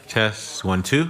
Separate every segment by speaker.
Speaker 1: Test 1, 2.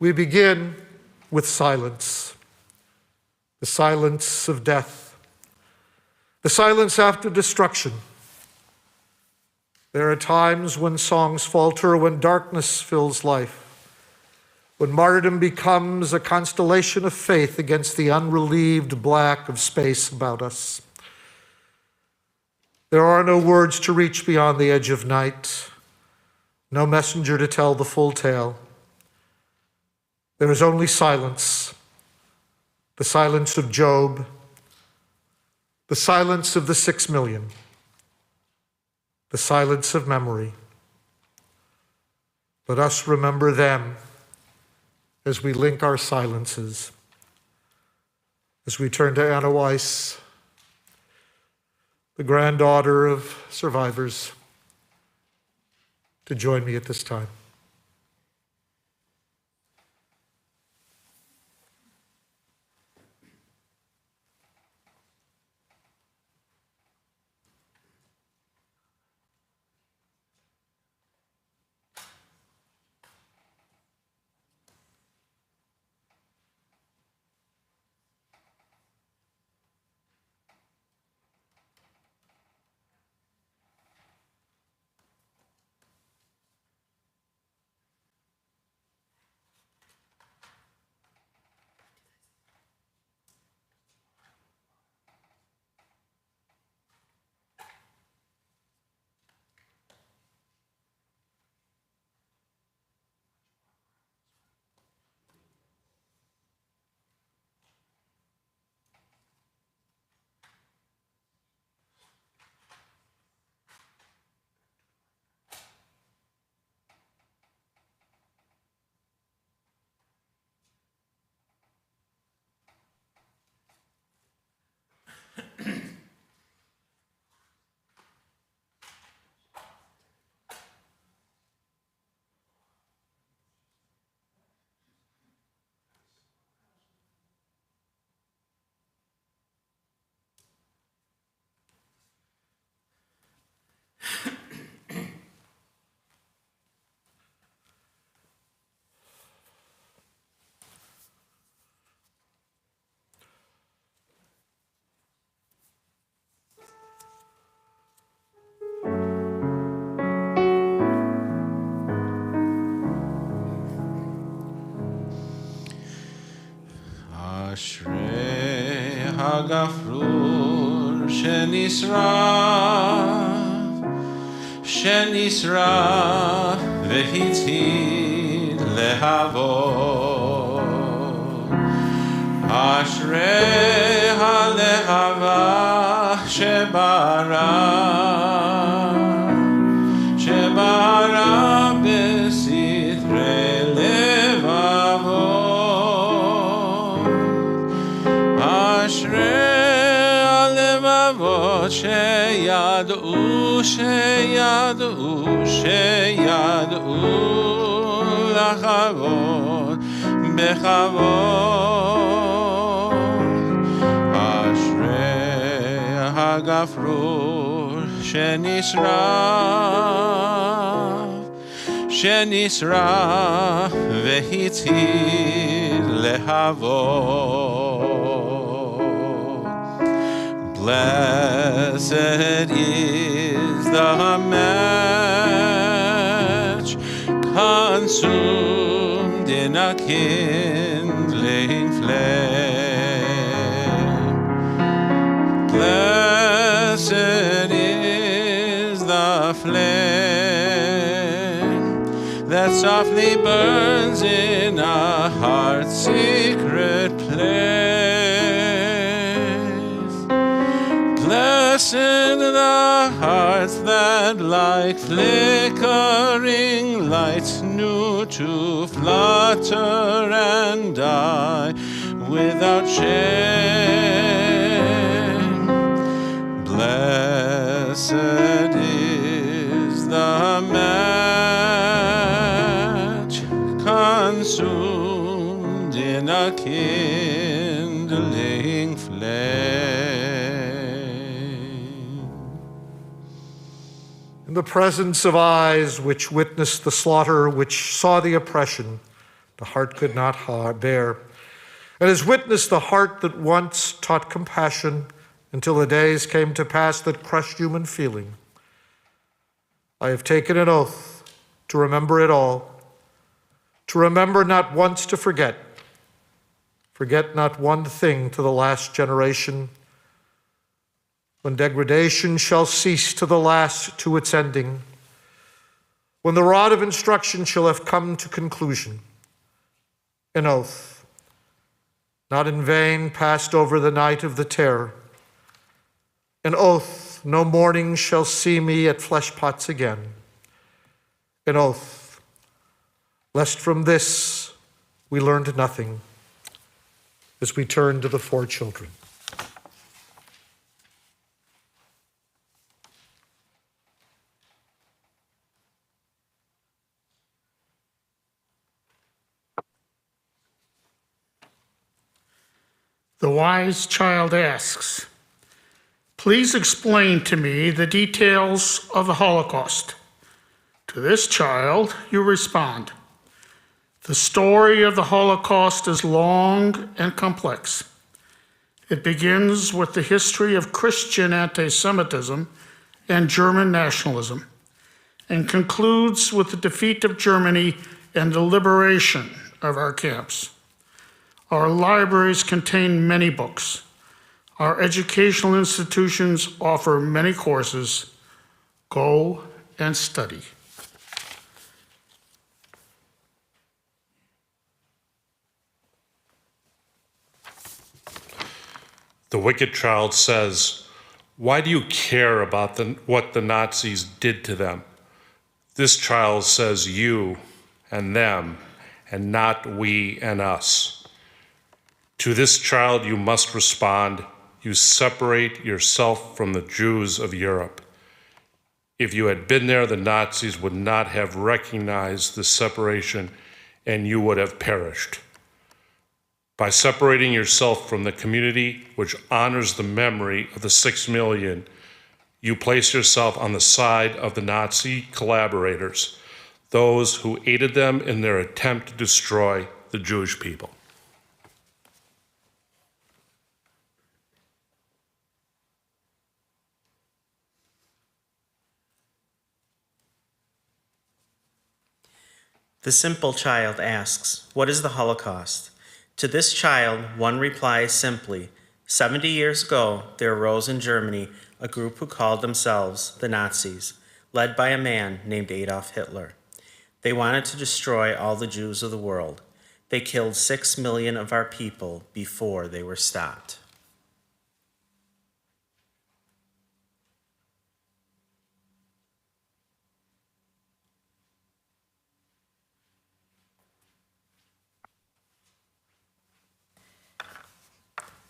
Speaker 1: We begin with silence, the silence of death, the silence after destruction. There are times when songs falter, when darkness fills life, when martyrdom becomes a constellation of faith against the unrelieved black of space about us. There are no words to reach beyond the edge of night, no messenger to tell the full tale. There is only silence, the silence of Job, the silence of the 6 million, the silence of memory. Let us remember them as we link our silences, as we turn to Anna Weiss, the granddaughter of survivors, to join me at this time.
Speaker 2: אשרי הגפרור שנשרף והציל להבות. אשרי הלהבה שבערה בסתרי לבבות. אשרי הלבבות שידעו לחוות בכבוד. אשרי הגפרור שנשרף והציל להבות. Blessed is the match consumed in a kindling flame. Blessed is the flame that softly burns in a heart's secret place. Blessed the hearts that like flickering lights knew to flutter and die without shame. Blessed is the match consumed in a kindling flame.
Speaker 1: In the presence of eyes which witnessed the slaughter, which saw the oppression, the heart could not bear, and has witnessed the heart that once taught compassion until the days came to pass that crushed human feeling. I have taken an oath to remember it all, to remember not once to forget not one thing to the last generation. When degradation shall cease to the last to its ending, when the rod of instruction shall have come to conclusion, an oath, not in vain passed over the night of the terror, an oath, no morning shall see me at flesh pots again, an oath, lest from this we learned nothing, as we turn to the four children.
Speaker 3: The wise child asks, "Please explain to me the details of the Holocaust." To this child, you respond, "The story of the Holocaust is long and complex. It begins with the history of Christian anti-Semitism and German nationalism, and concludes with the defeat of Germany and the liberation of our camps. Our libraries contain many books. Our educational institutions offer many courses. Go and study."
Speaker 4: The wicked child says, "Why do you care about what the Nazis did to them?" This child says you and them, and not we and us. To this child you must respond, you separate yourself from the Jews of Europe. If you had been there, the Nazis would not have recognized the separation and you would have perished. By separating yourself from the community which honors the memory of the 6 million, you place yourself on the side of the Nazi collaborators, those who aided them in their attempt to destroy the Jewish people.
Speaker 5: The simple child asks, "What is the Holocaust?" To this child, one replies simply, 70 years ago, there arose in Germany a group who called themselves the Nazis, led by a man named Adolf Hitler. They wanted to destroy all the Jews of the world. They killed 6 million of our people before they were stopped.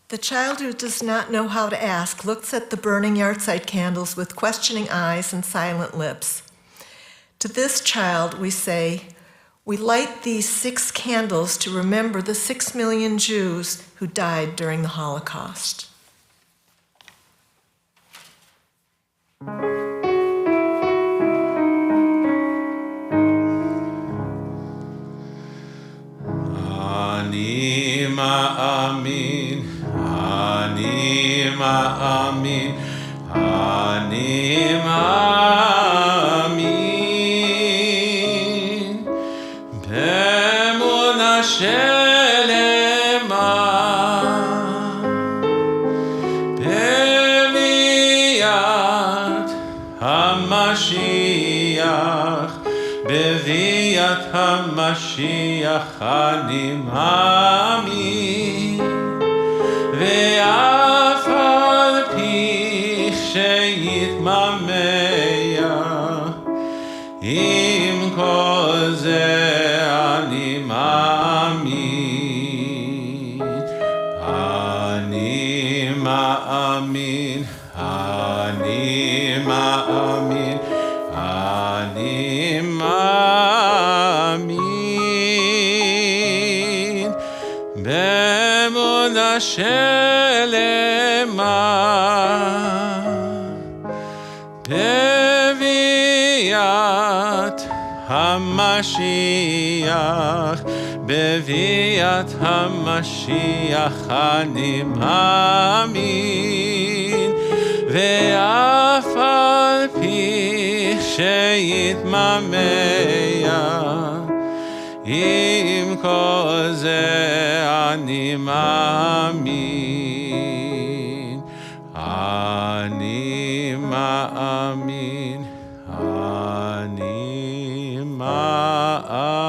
Speaker 6: The child who does not know how to ask looks at the burning yahrzeit candles with questioning eyes and silent lips. To this child, we say, "We light these 6 candles to remember the 6 million Jews who died during the Holocaust."
Speaker 2: Ani ma'amin, ani ma'amin, ani ma'amin, be'emunah shelema, be'viat HaMashiach, be'viat HaMashiach ani ma'amin, ve'af al pi she'yitmameach, im kol zeh ani ma'amin, ani ma'amin, ani ma'amin, ani ma'amin, be'emunah shelema, be'viat HaMashiach, בביאת המשיח אני מאמין, ואף על פי שיתממע, עם כל זה אני מאמין, אני מאמין, אני מאמין.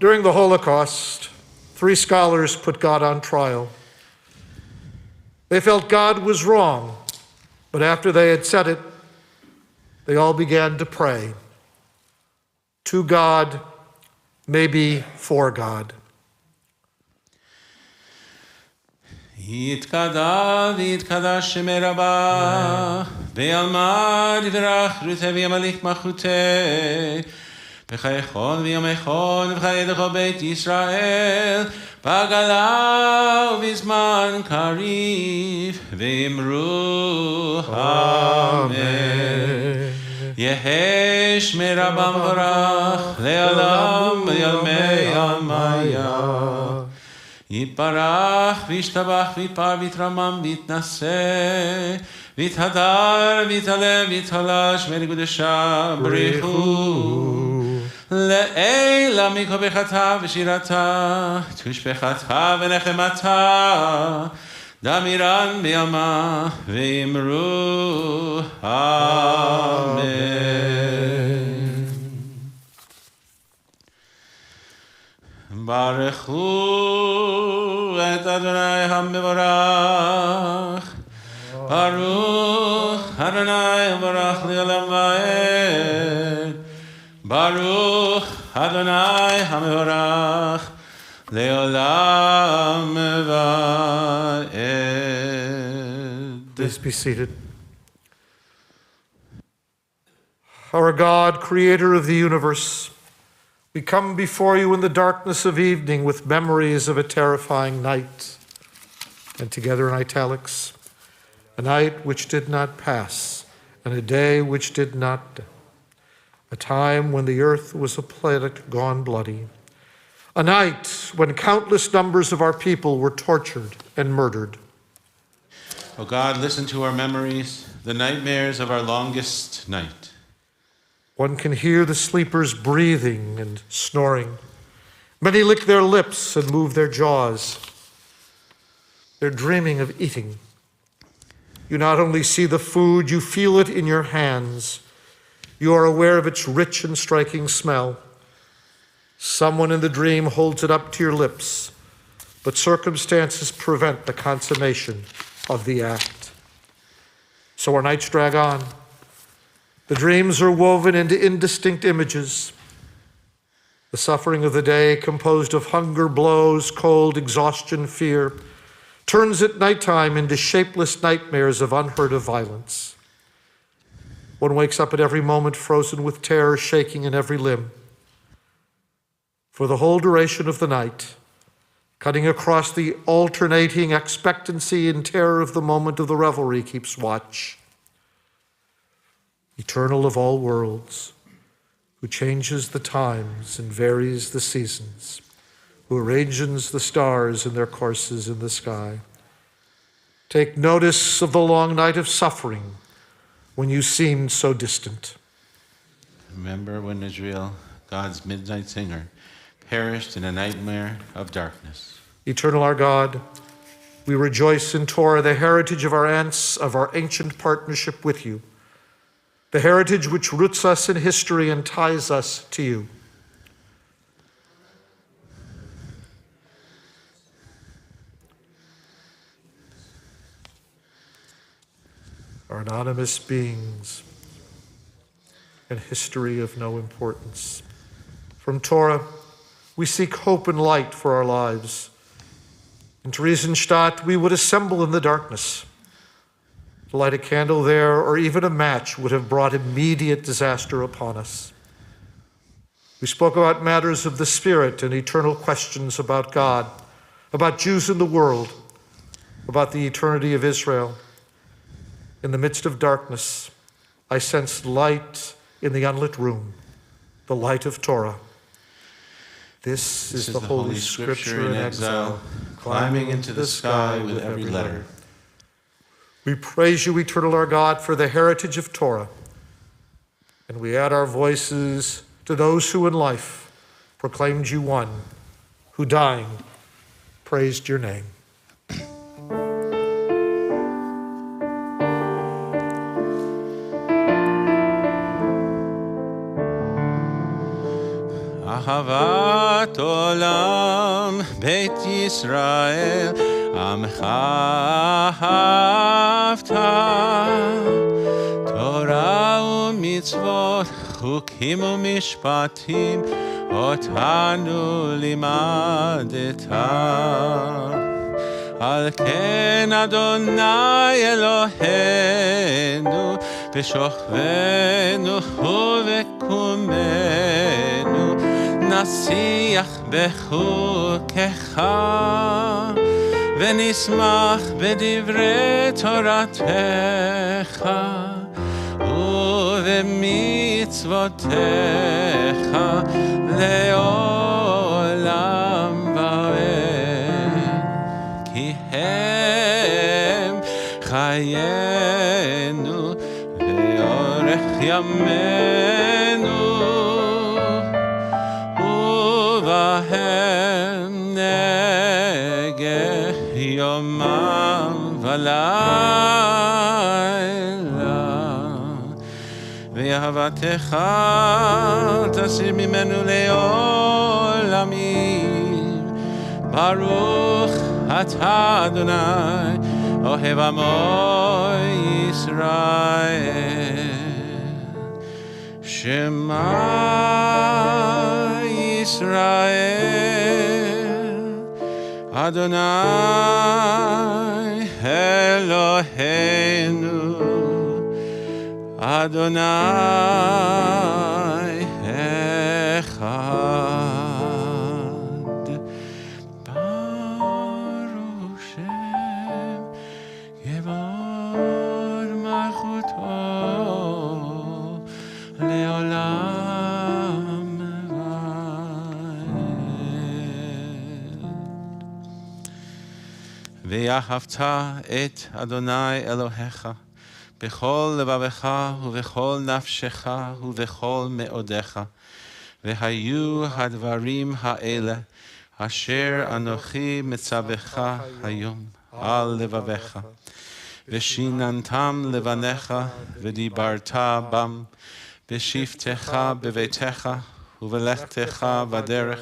Speaker 1: During the Holocaust, 3 scholars put God on trial. They felt God was wrong, but after they had said it, they all began to pray to God, maybe for God.
Speaker 2: יתקדש ויתקדש שמי רבה, ועלמא דברך רותה וימליך מלכותה, בחייכון ויומכון ובחיי לכל בית ישראל, בגלה ובזמן קריב, ואמרו אמן. יהי שמי רבה מבורך, לעולם ויעלמי עלמיה. יתברך וישתבח ויתפאר ויתרומם ויתנשא, ויתהדר ויתעלה ויתחלש ולקדושה בריחו. לעילה מכל ברכתה ושירתה, תושבחתה ונחמתה, דמירן בימה ואמרו אמן. ברכו את אדוני המבורך, ברוך אדוני המבורך לעולם ועד, ברוך אדוני המבורך לעולם ועד.
Speaker 1: Please be seated. Our God, creator of the universe, we come before you in the darkness of evening with memories of a terrifying night, and together in italics, a night which did not pass, and a day which did not, a time when the earth was a planet gone bloody, a night when countless numbers of our people were tortured and murdered.
Speaker 2: O God, listen to our memories, the nightmares of our longest night.
Speaker 1: One can hear the sleepers breathing and snoring. Many lick their lips and move their jaws. They're dreaming of eating. You not only see the food, you feel it in your hands. You are aware of its rich and striking smell. Someone in the dream holds it up to your lips, but circumstances prevent the consummation of the act. So our nights drag on. The dreams are woven into indistinct images. The suffering of the day, composed of hunger, blows, cold, exhaustion, fear, turns at nighttime into shapeless nightmares of unheard of violence. One wakes up at every moment frozen with terror, shaking in every limb. For the whole duration of the night, cutting across the alternating expectancy and terror of the moment of the revelry, keeps watch. Eternal of all worlds, who changes the times and varies the seasons, who arranges the stars in their courses in the sky. Take notice of the long night of suffering when you seemed so distant.
Speaker 2: Remember when Israel, God's midnight singer, perished in a nightmare of darkness.
Speaker 1: Eternal our God, we rejoice in Torah, the heritage of our ancient partnership with you, the heritage which roots us in history and ties us to you. Our anonymous beings and history of no importance. From Torah, we seek hope and light for our lives. In Theresienstadt, we would assemble in the darkness. To light a candle there or even a match would have brought immediate disaster upon us. We spoke about matters of the spirit and eternal questions about God, about Jews in the world, about the eternity of Israel. In the midst of darkness, I sensed light in the unlit room. the light of Torah. This is the Holy Scripture in exile,
Speaker 2: climbing into the sky with every letter.
Speaker 1: We praise you, eternal our God, for the heritage of Torah. And we add our voices to those who in life proclaimed you one, who dying praised your name.
Speaker 2: Ahavat olam Beit Yisrael Amcha ahavta Torah u'mitzvot Chukim u'mishpatim Otanu limadeta Al ken Adonai Eloheinu B'shochvenu u'v'kumenu נשיח בחוקיך ונשמח בדברי תורתך ובמצוותיך לעולם ועד כי הם חיינו ואורך ימינו ובהם נגח יומם ולילה ואהבתך תסיר ממנו לעולמים ברוך אתה אדוני אוהב עמו ישראל שמע Israel Adonai Eloheinu Adonai Echad Baruch Shem Yevod Malchuto Leolam ואהבת את אדוני אלוהיך בכל לבבך ובכל נפשך ובכל מאודיך והיו הדברים האלה אשר אנוכי מצווך היום על לבביך ושיננתם לבניך ודיברת בם בשבתך בביתך ובלכתך בדרך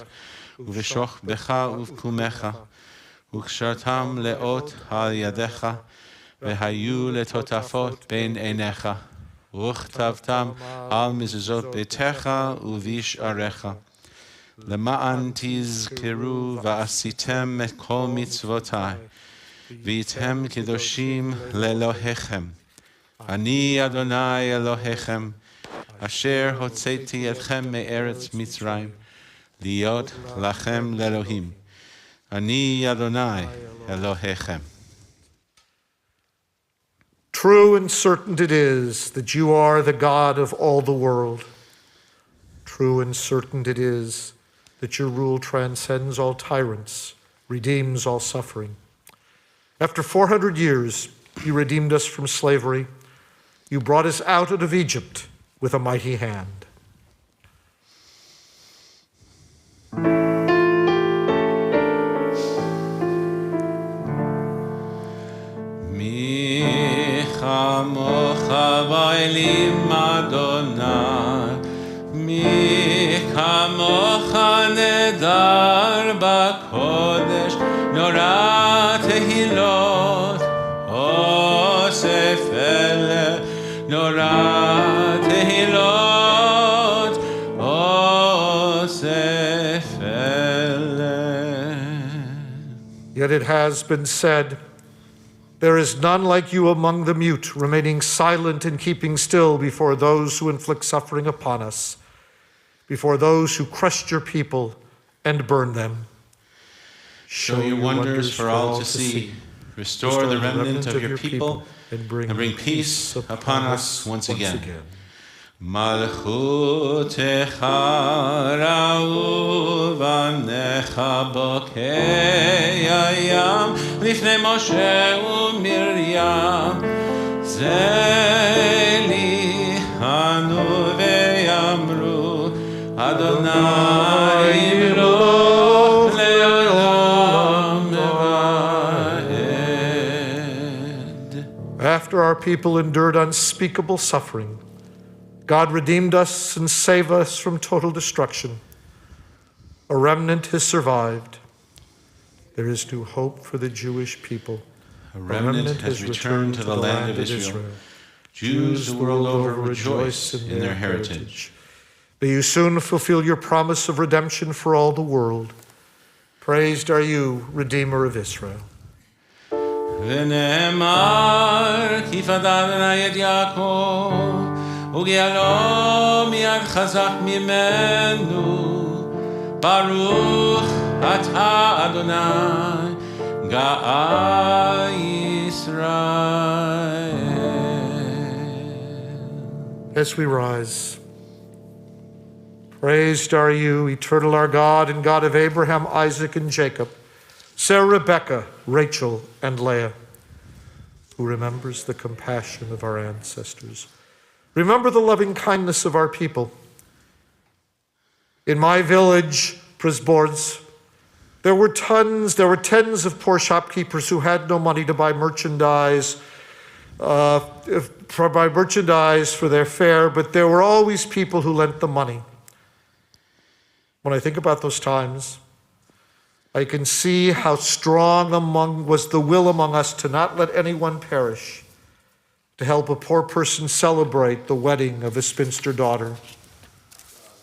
Speaker 2: ובשוכבך ובקומך וקשרתם לאות על ידיך, והיו לטוטפות בין עיניך, וכתבתם על מזוזות ביתך ובשעריך, למען תזכרו ועשיתם את כל מצוותי, והייתם קדושים לאלוהיכם. אני אדוני אלוהיכם, אשר הוצאתי אתכם מארץ מצרים, להיות לכם לאלוהים. Ani Adonai Elohechem.
Speaker 1: True and certain it is that you are the God of all the world. True and certain it is that your rule transcends all tyrants, redeems all suffering. After 400 years, you redeemed us from slavery. You brought us out of Egypt with a mighty hand.
Speaker 2: כמוך באלים אדוני, מי כמוך נדר בקודש, נורא תהילות, אוסף אלה, נורא תהילות, אוסף אלה.
Speaker 1: Yet it has been said, there is none like you among the mute, remaining silent and keeping still before those who inflict suffering upon us, before those who crushed your people and burned them.
Speaker 2: Show your wonders for all to see. Restore the remnant of your people and bring peace upon us once again. מלכותך ראו בניך בוקי הים לפני משה ומרים זליחנו ויאמרו אדוני ימלוך לעולם ועד.
Speaker 1: After our people endured unspeakable suffering, God redeemed us and saved us from total destruction. A remnant has survived. There is new hope for the Jewish people.
Speaker 2: A remnant has returned to the land of Israel. Jews the world over rejoice in their heritage.
Speaker 1: May you soon fulfill your promise of redemption for all the world. Praised are you, Redeemer of Israel.
Speaker 2: ונאמר כי פדה אדוני את יעקב וגאלו מיד חזק ממנו ברוך אתה אדוני גאל ישראל.
Speaker 1: As we rise, praised are you, eternal our God and God of Abraham, Isaac, and Jacob, Sarah, Rebecca, Rachel, and Leah, who remembers the compassion of our ancestors. Remember the loving kindness of our people. In my village, Prysborz, there were tens of poor shopkeepers who had no money to buy merchandise for their fare, but there were always people who lent them money. When I think about those times, I can see how strong was the will among us to not let anyone perish, to help a poor person celebrate the wedding of a spinster daughter.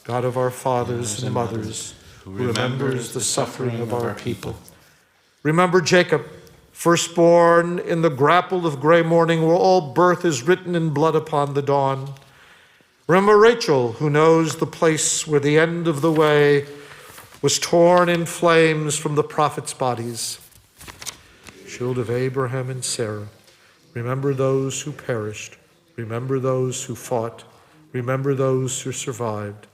Speaker 1: God of our fathers and mothers, who remembers the suffering of our people. Remember Jacob, firstborn in the grapple of gray morning, where all birth is written in blood upon the dawn. Remember Rachel, who knows the place where the end of the way was torn in flames from the prophets' bodies. Shield of Abraham and Sarah, remember those who perished. Remember those who fought. Remember those who survived.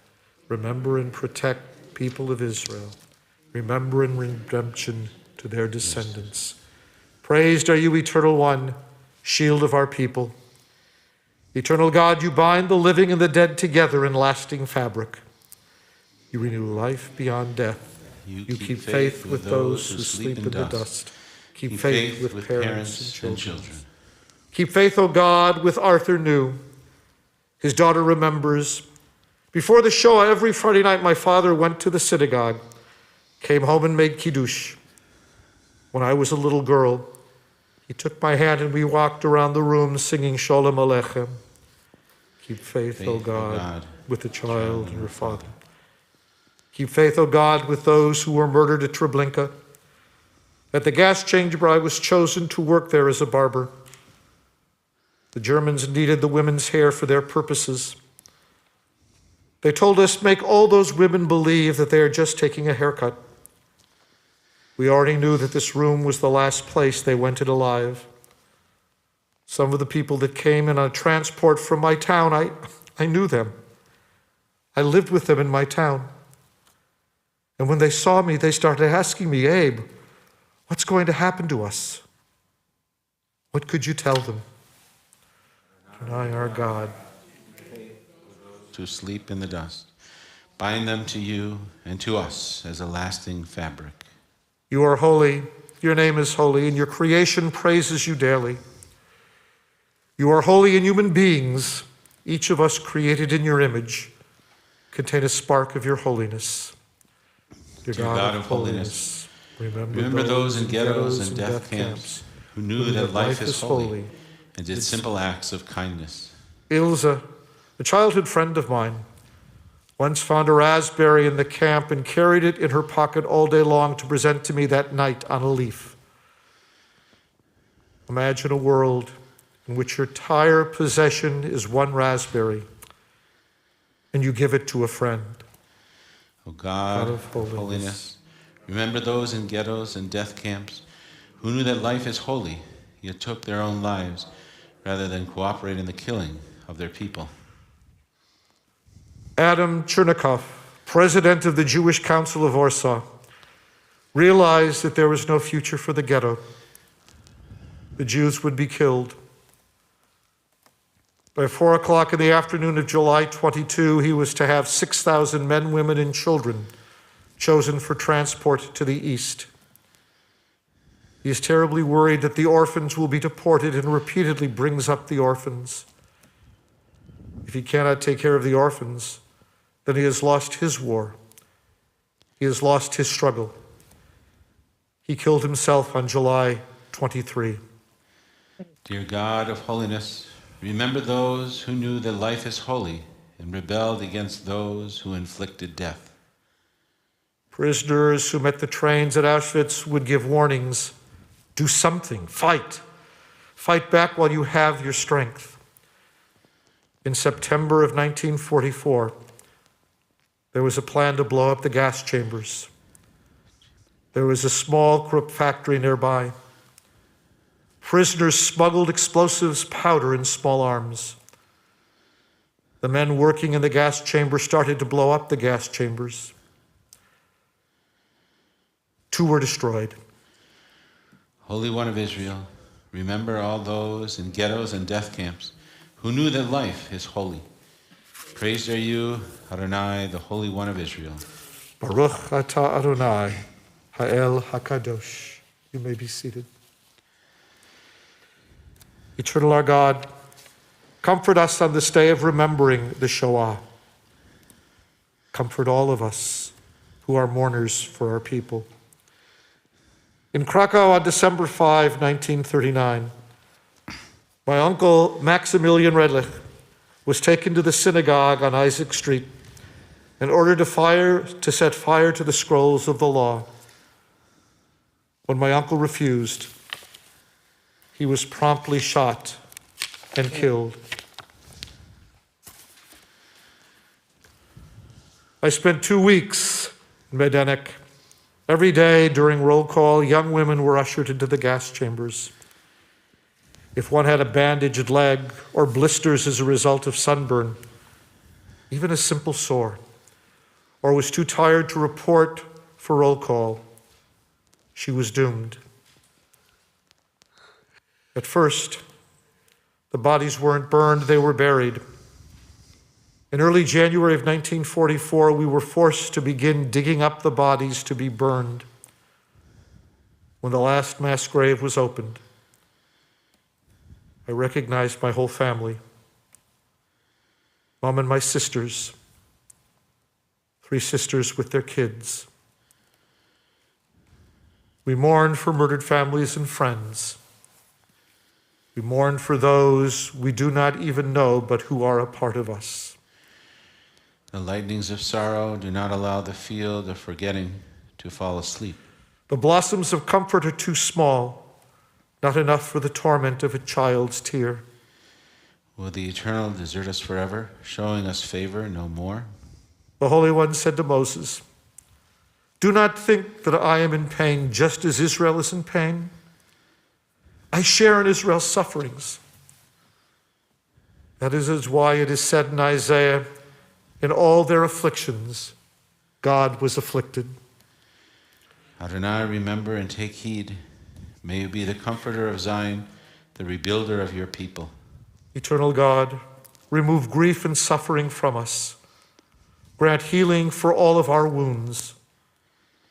Speaker 1: Remember and protect people of Israel. Remember in redemption to their descendants. Praised are you, Eternal One, shield of our people. Eternal God, you bind the living and the dead together in lasting fabric. You renew life beyond death. You keep faith with those who sleep in the dust. Keep faith with parents and children. Keep faith, O God, with Arthur New. His daughter remembers. Before the Shoah, every Friday night, my father went to the synagogue, came home and made Kiddush. When I was a little girl, he took my hand and we walked around the room singing Sholem Aleichem. Keep faith, O God, with the child and her father. Keep faith, O God, with those who were murdered at Treblinka. At the gas chamber, I was chosen to work there as a barber. The Germans needed the women's hair for their purposes. They told us, make all those women believe that they are just taking a haircut. We already knew that this room was the last place they wanted alive. Some of the people that came in a transport from my town, I knew them. I lived with them in my town. And when they saw me, they started asking me, Abe, what's going to happen to us? What could you tell them? Adonai, our God,
Speaker 2: to sleep in the dust. Bind them to you and to us as a lasting fabric.
Speaker 1: you are holy, your name is holy, and your creation praises you daily. You are holy, and human beings, each of us created in your image, contain a spark of your holiness. Dear God of holiness, remember those in ghettos and death camps
Speaker 2: who knew that life is holy and did simple acts of kindness.
Speaker 1: Ilza, a childhood friend of mine, once found a raspberry in the camp and carried it in her pocket all day long to present to me that night on a leaf. Imagine a world in which your entire possession is one raspberry and you give it to a friend.
Speaker 2: O God of holiness, remember those in ghettos and death camps who knew that life is holy, yet took their own lives rather than cooperate in the killing of their people.
Speaker 1: Adam Chernikov, president of the Jewish Council of Warsaw, realized that there was no future for the ghetto. The Jews would be killed. By 4 o'clock in the afternoon of July 22, he was to have 6,000 men, women, and children chosen for transport to the east. He is terribly worried that the orphans will be deported and repeatedly brings up the orphans. If he cannot take care of the orphans, then he has lost his war. He has lost his struggle. He killed himself on July 23.
Speaker 2: Dear God of holiness, remember those who knew that life is holy and rebelled against those who inflicted death.
Speaker 1: Prisoners who met the trains at Auschwitz would give warnings. Do something, fight. Fight back while you have your strength. In September of 1944, there was a plan to blow up the gas chambers. There was a small Krupp factory nearby. Prisoners smuggled explosives, powder, in small arms. The men working in the gas chamber started to blow up the gas chambers. 2 were destroyed.
Speaker 2: Holy One of Israel, remember all those in ghettos and death camps who knew that life is holy. Praised are you, Adonai, the Holy One of Israel.
Speaker 1: Baruch atah Adonai, Ha'el HaKadosh. You may be seated. Eternal our God, comfort us on this day of remembering the Shoah. Comfort all of us who are mourners for our people. In Krakow on December 5, 1939, my uncle Maximilian Redlich was taken to the synagogue on Isaac Street and ordered to set fire to the scrolls of the law. When my uncle refused, he was promptly shot and killed. I spent 2 weeks in Majdanek. Every day during roll call, young women were ushered into the gas chambers. If one had a bandaged leg or blisters as a result of sunburn, even a simple sore, or was too tired to report for roll call, she was doomed. At first, the bodies weren't burned, they were buried. In early January of 1944, we were forced to begin digging up the bodies to be burned. When the last mass grave was opened, I recognized my whole family. Mom and my sisters, 3 sisters with their kids. We mourned for murdered families and friends. We mourn for those we do not even know, but who are a part of us.
Speaker 2: The lightnings of sorrow do not allow the field of forgetting to fall asleep.
Speaker 1: The blossoms of comfort are too small, not enough for the torment of a child's tear.
Speaker 2: Will the Eternal desert us forever, showing us favor no more?
Speaker 1: The Holy One said to Moses, "Do not think that I am in pain just as Israel is in pain. I share in Israel's sufferings." That is why it is said in Isaiah, "In all their afflictions, God was afflicted."
Speaker 2: Adonai, remember and take heed. May you be the comforter of Zion, the rebuilder of your people.
Speaker 1: Eternal God, remove grief and suffering from us. Grant healing for all of our wounds.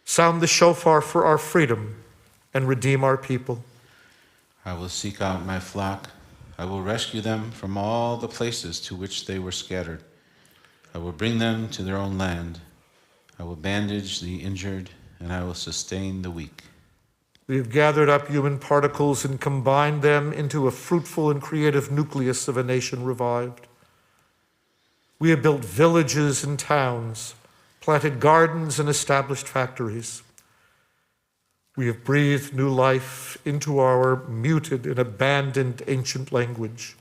Speaker 1: Sound the shofar for our freedom and redeem our people.
Speaker 2: I will seek out my flock. I will rescue them from all the places to which they were scattered. I will bring them to their own land. I will bandage the injured, and I will sustain the weak.
Speaker 1: We have gathered up human particles and combined them into a fruitful and creative nucleus of a nation revived. We have built villages and towns, planted gardens and established factories. We have breathed new life into our muted and abandoned ancient language.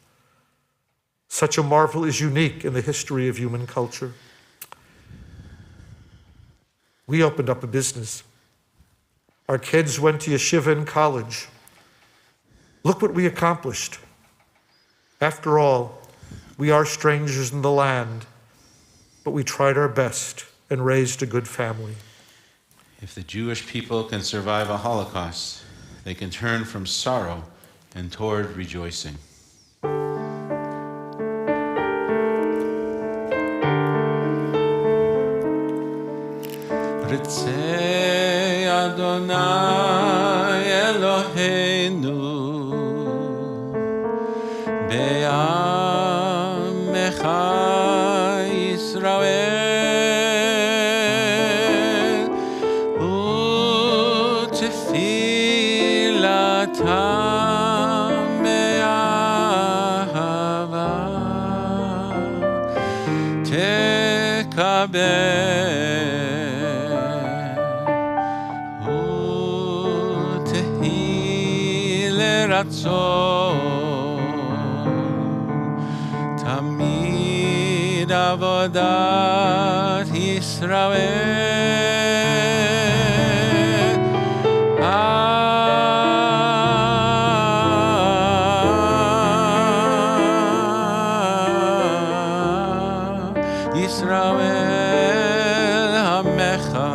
Speaker 1: Such a marvel is unique in the history of human culture. We opened up a business. Our kids went to yeshiva and college. Look what we accomplished. After all, we are strangers in the land, but we tried our best and raised a good family.
Speaker 2: If the Jewish people can survive a Holocaust, they can turn from sorrow and toward rejoicing. Ritzei Adonai Eloheinu Be'amecha Yisrael U'tefilatam be'ahava Tekabel Tamid avodat Yisrael Yisrael Hamecha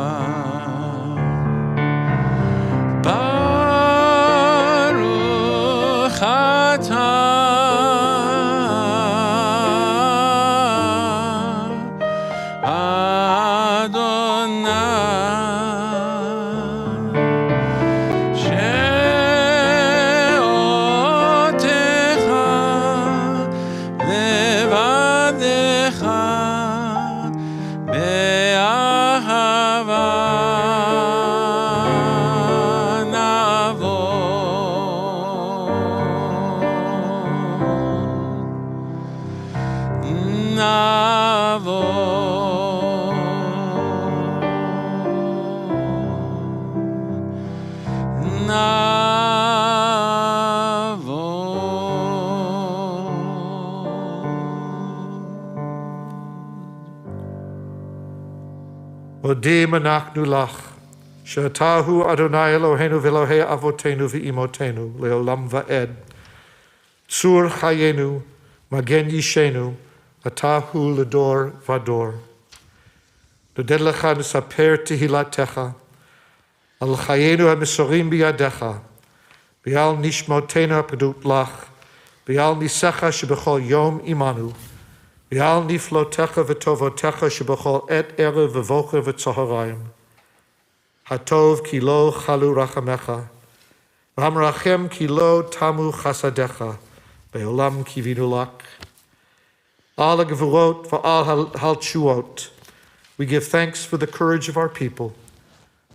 Speaker 1: Odim anachnu lach, she'atahu Adonai Eloheinu v'Elohei avotenu v'imotenu leolam va'ed. Tzur chayenu, magen yishenu, atahu ledor vador. Noded lecha nesaper tehilatecha, al chayenu hamisorim biyadecha, v'al nishmotenu hapedut lach, v'al nisecha shebechol yom imanu, V'al niflotecha v'tovotecha shebachol et erev v'vocher v'tzoharayim. Hatov ki lo chalu rachamecha. V'hamrachem ki lo tamu chasadecha. Be'olam kivinu lak. Al ha'gevurot v'al ha'tshuot. We give thanks for the courage of our people,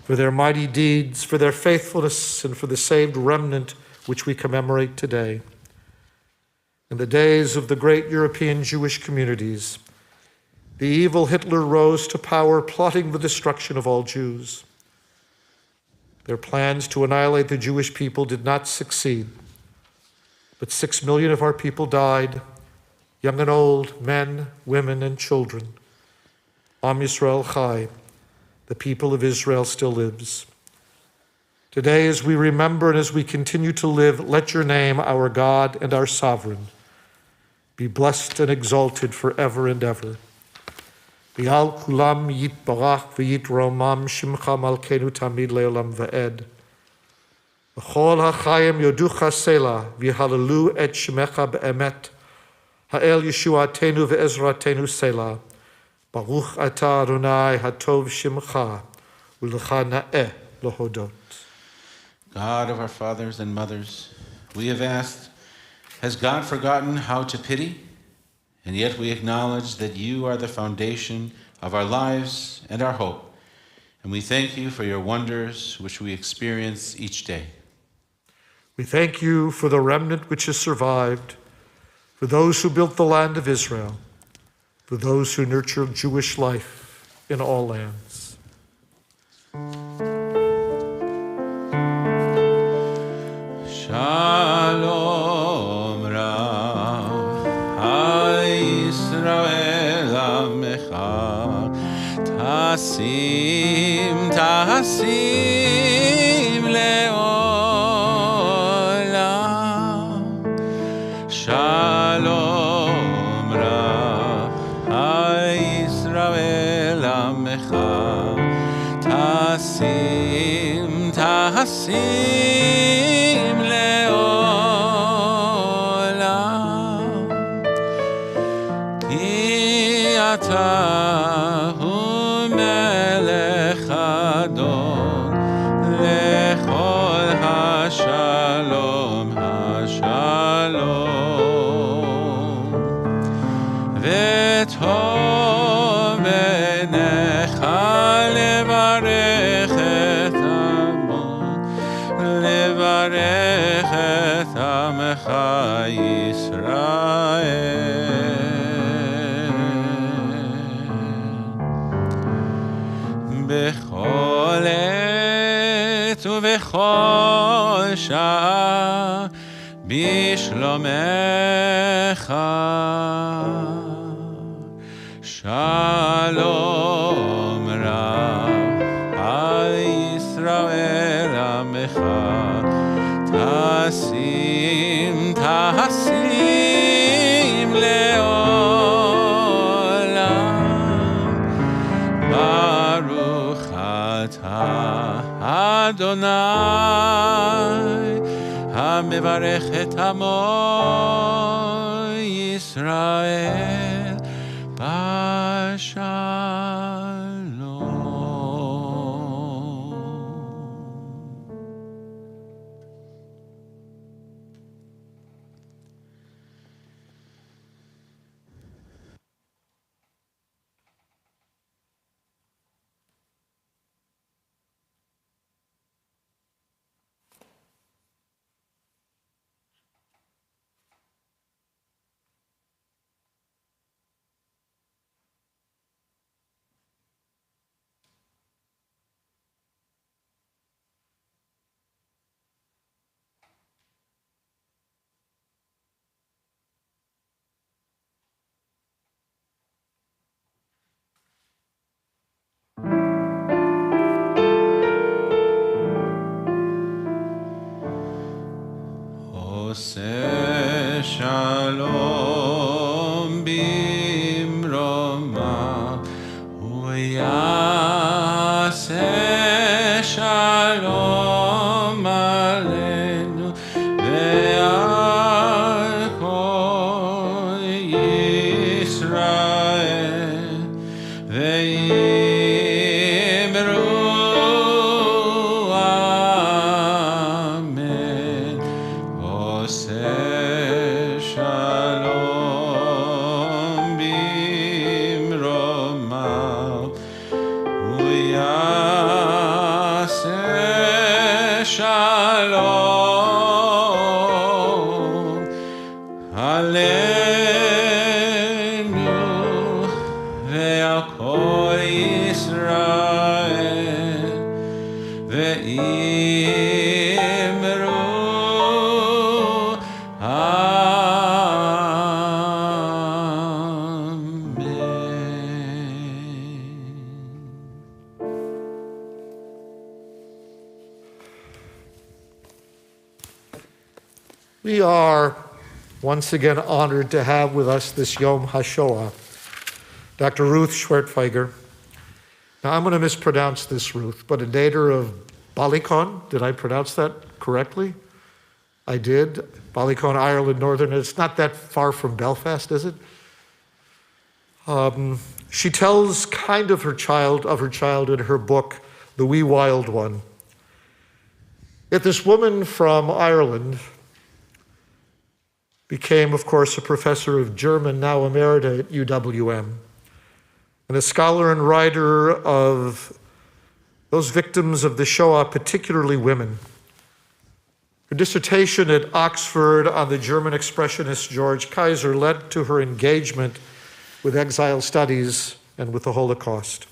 Speaker 1: for their mighty deeds, for their faithfulness, and for the saved remnant which we commemorate today. In the days of the great European Jewish communities, the evil Hitler rose to power, plotting the destruction of all Jews. Their plans to annihilate the Jewish people did not succeed, but 6 million of our people died, young and old, men, women, and children. Am Yisrael Chai, the people of Israel still lives. Today, as we remember and as we continue to live, let your name, our God and our sovereign, be blessed and exalted forever and ever. B'al kulam yitbarach v'yitromam shimcha malkeinu tamid leolam va'ed. V'chol ha'chayim yoducha selah v'yihalelu et shemecha be'emet. Ha'el Yeshuatenu ve'ezratenu selah. Baruch atah Adonai hatov shimcha u'lecha na'eh lohodot.
Speaker 2: God of our fathers and mothers, we have asked, has God forgotten how to pity? And yet we acknowledge that you are the foundation of our lives and our hope. And we thank you for your wonders which we experience each day.
Speaker 1: We thank you for the remnant which has survived, for those who built the land of Israel, for those who nurtured Jewish life in all lands.
Speaker 2: Shalom Rav, HaYisrael Amecha, Tasim Leolam. Shalom Rav, HaYisrael עמך, תשים לעולם, כי אתה הוא מלך אדון לכל השלום, השלום. וטוב בעיניך לברך את עמו, לברך את עמך ישראל. בכל עת ובכל שעה בשלומך, שלום רב על ישראל עמך, תשים לעולם. ברוך אתה אדוני המברך את עמו ישראל בשלום. עושה שלום במרומה, הוא יעשה שלום עלינו ועל כל ישראל, ואמרו אמן. עושה שלום במרומה, הוא יעשה שלום עלינו ועל כל ישראל, ואמרו
Speaker 1: We are once again honored to have with us this Yom HaShoah, Dr. Ruth Schwertfeiger. Now, I'm going to mispronounce this, Ruth, but a native of Ballycon. Did I pronounce that correctly? I did. Ballycon, Ireland, Northern. It's not that far from Belfast, is it? She tells kind of her child in her book, The Wee Wild One. Yet this woman from Ireland became, of course, a professor of German, now emerita at UWM, and a scholar and writer of those victims of the Shoah, particularly women. Her dissertation at Oxford on the German expressionist George Kaiser led to her engagement with exile studies and with the Holocaust.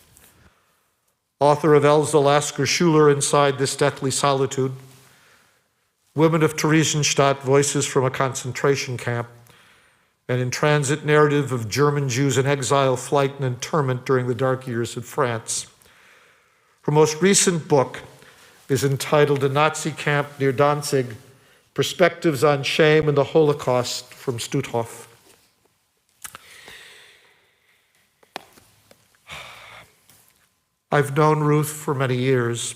Speaker 1: Author of Elsa Lasker Schuler, Inside This Deathly Solitude, Women of Theresienstadt, Voices from a Concentration Camp, and In Transit, Narrative of German Jews in Exile, Flight, and Internment During the Dark Years of France. Her most recent book is entitled A Nazi Camp Near Danzig, Perspectives on Shame and the Holocaust from Stutthof. I've known Ruth for many years.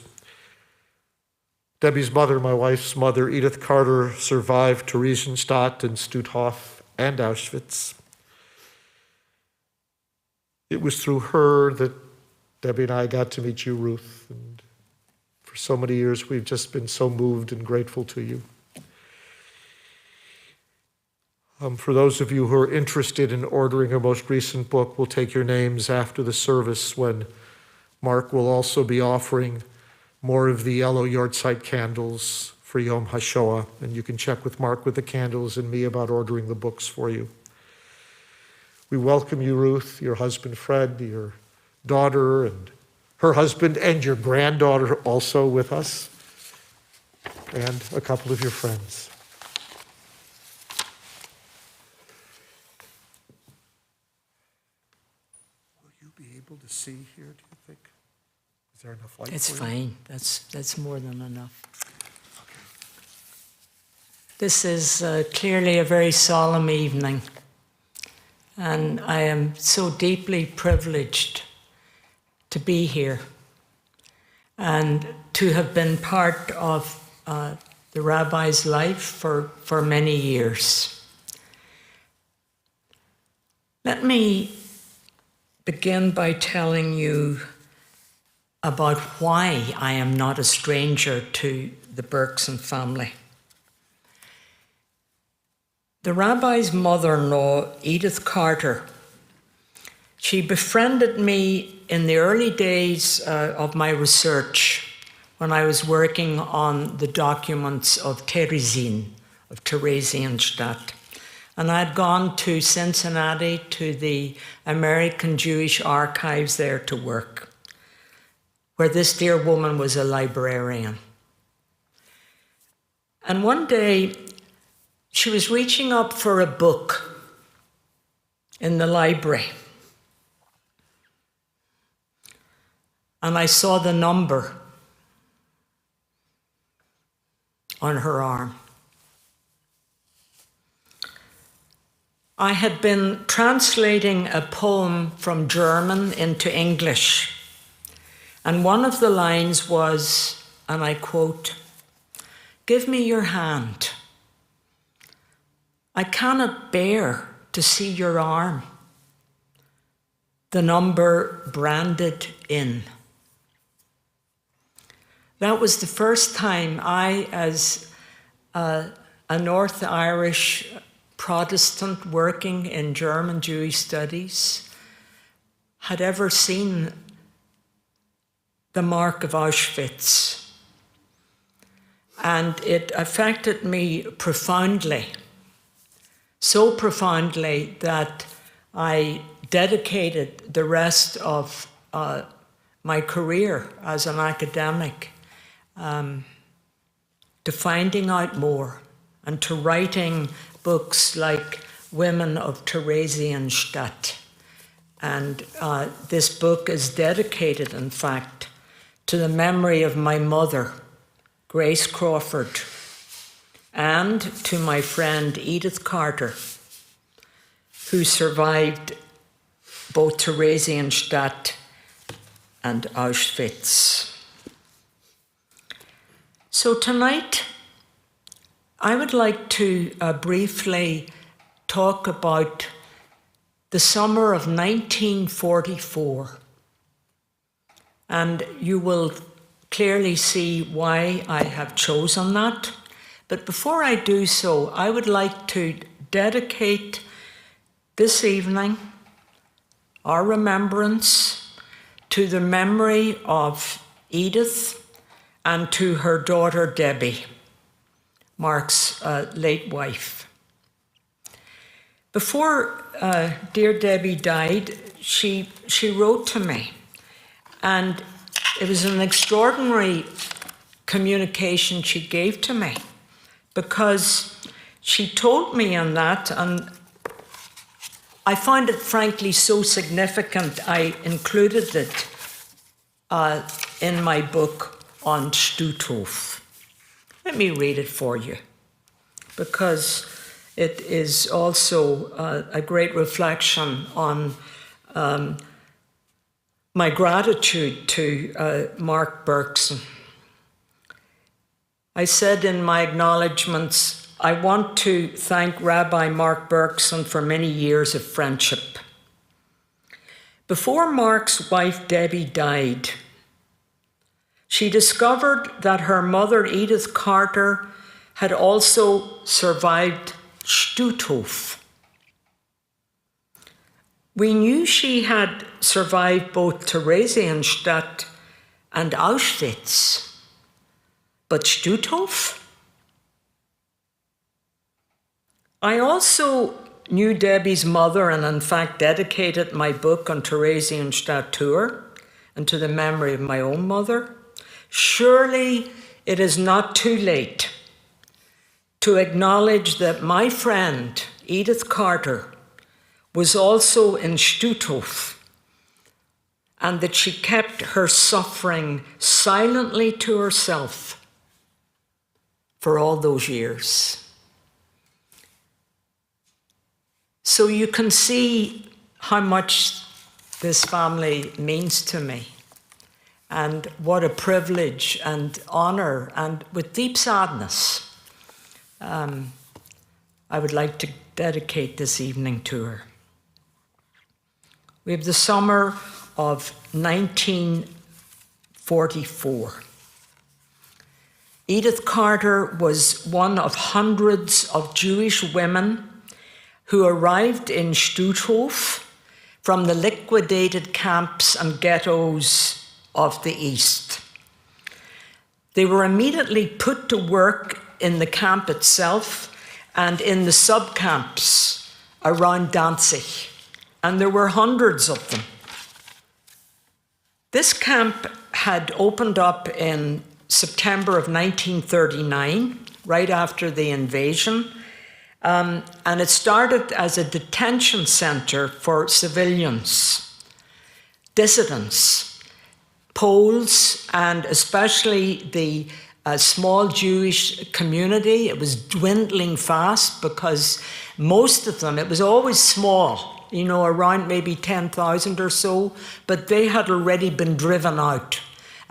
Speaker 1: Debbie's mother, my wife's mother, Edith Carter, survived Theresienstadt and Stutthof and Auschwitz. It was through her that Debbie and I got to meet you, Ruth, and for so many years we've just been so moved and grateful to you. For those of you who are interested in ordering her most recent book, we'll take your names after the service when Mark will also be offering more of the yellow yahrzeit candles for Yom HaShoah, and you can check with Mark with the candles and me about ordering the books for you. We welcome you, Ruth, your husband, Fred, your daughter, and her husband, and your granddaughter also with us, and a couple of your friends. Will you be able to see here, do you think? Is there enough light
Speaker 7: It's
Speaker 1: for you?
Speaker 7: fine. That's more than enough. This is clearly a very solemn evening, and I am so deeply privileged to be here and to have been part of the rabbi's life for many years. Let me begin by telling you about why I am not a stranger to the Berkson family. The rabbi's mother-in-law, Edith Carter, she befriended me in the early days of my research when I was working on the documents of Theresienstadt. And I'd gone to Cincinnati to the American Jewish Archives there to work, where this dear woman was a librarian. And one day, she was reaching up for a book in the library. And I saw the number on her arm. I had been translating a poem from German into English. And one of the lines was, and I quote, "Give me your hand. I cannot bear to see your arm. The number branded in." That was the first time I, as a North Irish Protestant working in German Jewish studies, had ever seen the mark of Auschwitz. And it affected me profoundly. So profoundly that I dedicated the rest of my career as an academic to finding out more and to writing books like Women of Theresienstadt. And this book is dedicated, in fact, to the memory of my mother, Grace Crawford, and to my friend Edith Carter, who survived both Theresienstadt and Auschwitz. So tonight, I would like to briefly talk about the summer of 1944. And you will clearly see why I have chosen that. But before I do so, I would like to dedicate this evening our remembrance to the memory of Edith and to her daughter Debbie, Mark's late wife. Before dear Debbie died, she wrote to me, and it was an extraordinary communication she gave to me, because she told me on that, and I find it frankly so significant I included it in my book on Stutthof. Let me read it for you, because it is also a great reflection on my gratitude to Mark Berkson. I said in my acknowledgements, I want to thank Rabbi Mark Berkson for many years of friendship. Before Mark's wife Debbie died, she discovered that her mother Edith Carter had also survived Stutthof. We knew she had survived both Theresienstadt and Auschwitz, but Stutthof? I also knew Debbie's mother and in fact dedicated my book on Theresienstadt to her and to the memory of my own mother. Surely it is not too late to acknowledge that my friend Edith Carter was also in Stutthof and that she kept her suffering silently to herself for all those years. So you can see how much this family means to me and what a privilege and honor, and with deep sadness, I would like to dedicate this evening to her. We have the summer of 1944. Edith Carter was one of hundreds of Jewish women who arrived in Stutthof from the liquidated camps and ghettos of the East. They were immediately put to work in the camp itself and in the sub-camps around Danzig, and there were hundreds of them. This camp had opened up in September of 1939, right after the invasion, and it started as a detention center for civilians, dissidents, Poles, and especially the small Jewish community. It was dwindling fast because most of them, it was always small, you know, around maybe 10,000 or so, but they had already been driven out.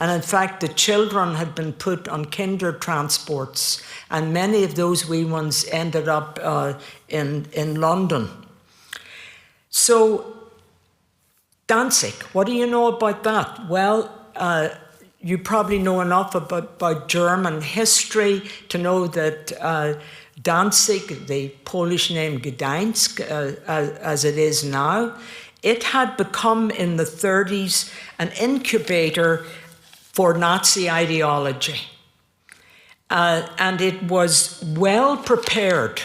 Speaker 7: And in fact, the children had been put on kinder transports, and many of those wee ones ended up in London. So, Danzig, what do you know about that? Well, you probably know enough about German history to know that Danzig, the Polish name Gdańsk, as it is now, it had become in the 30s an incubator for Nazi ideology. And it was well prepared.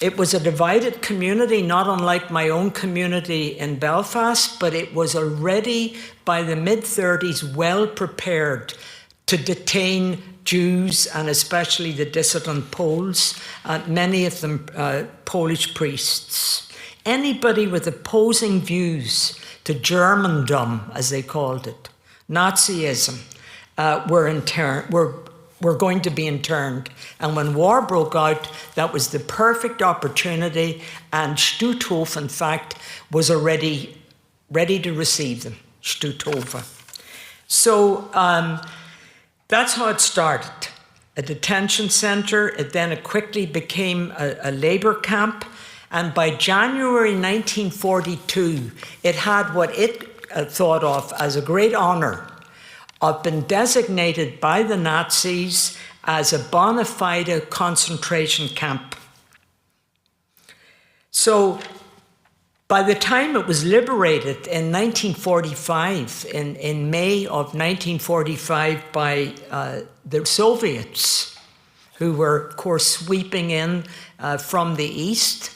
Speaker 7: It was a divided community, not unlike my own community in Belfast, but it was already, by the mid-30s, well prepared to detain Jews and especially the dissident Poles, many of them Polish priests. Anybody with opposing views to Germandom, as they called it, Nazism, were going to be interned. And when war broke out, that was the perfect opportunity, and Stutthof, in fact, was already ready to receive them, Stutthof. So that's how it started. A detention center, it quickly became a labor camp, and by January 1942, it had what it thought of as a great honor of being designated by the Nazis as a bona fide concentration camp. So by the time it was liberated in 1945, in May of 1945 by the Soviets, who were, of course, sweeping in from the east,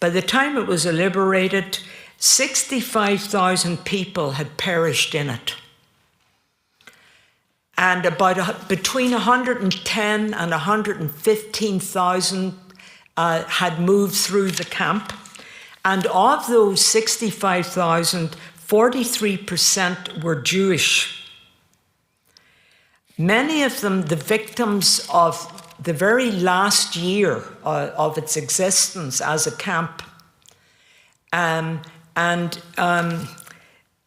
Speaker 7: by the time it was liberated, 65,000 people had perished in it. And between 110 and 115,000 had moved through the camp. And of those 65,000, 43% were Jewish. Many of them the victims of the very last year of its existence as a camp.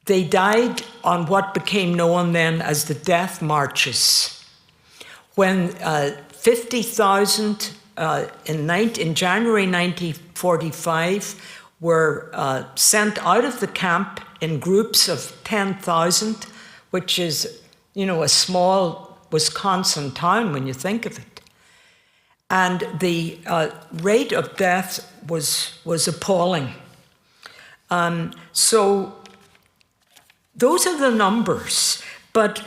Speaker 7: They died on what became known then as the death marches, when 50,000 in January 1945 were sent out of the camp in groups of 10,000, which is, a small Wisconsin town when you think of it. And the rate of death was appalling. So those are the numbers. But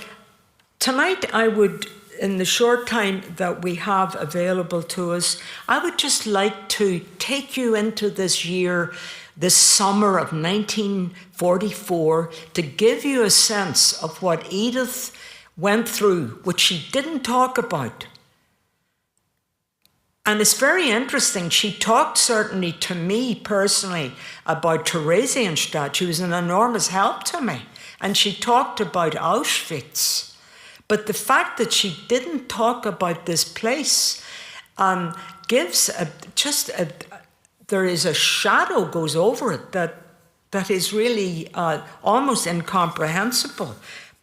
Speaker 7: tonight I would, in the short time that we have available to us, I would just like to take you into this year, this summer of 1944, to give you a sense of what Edith went through, which she didn't talk about. And it's very interesting. She talked certainly to me personally about Theresienstadt. She was an enormous help to me. And she talked about Auschwitz. But the fact that she didn't talk about this place gives there is a shadow goes over it that is really almost incomprehensible.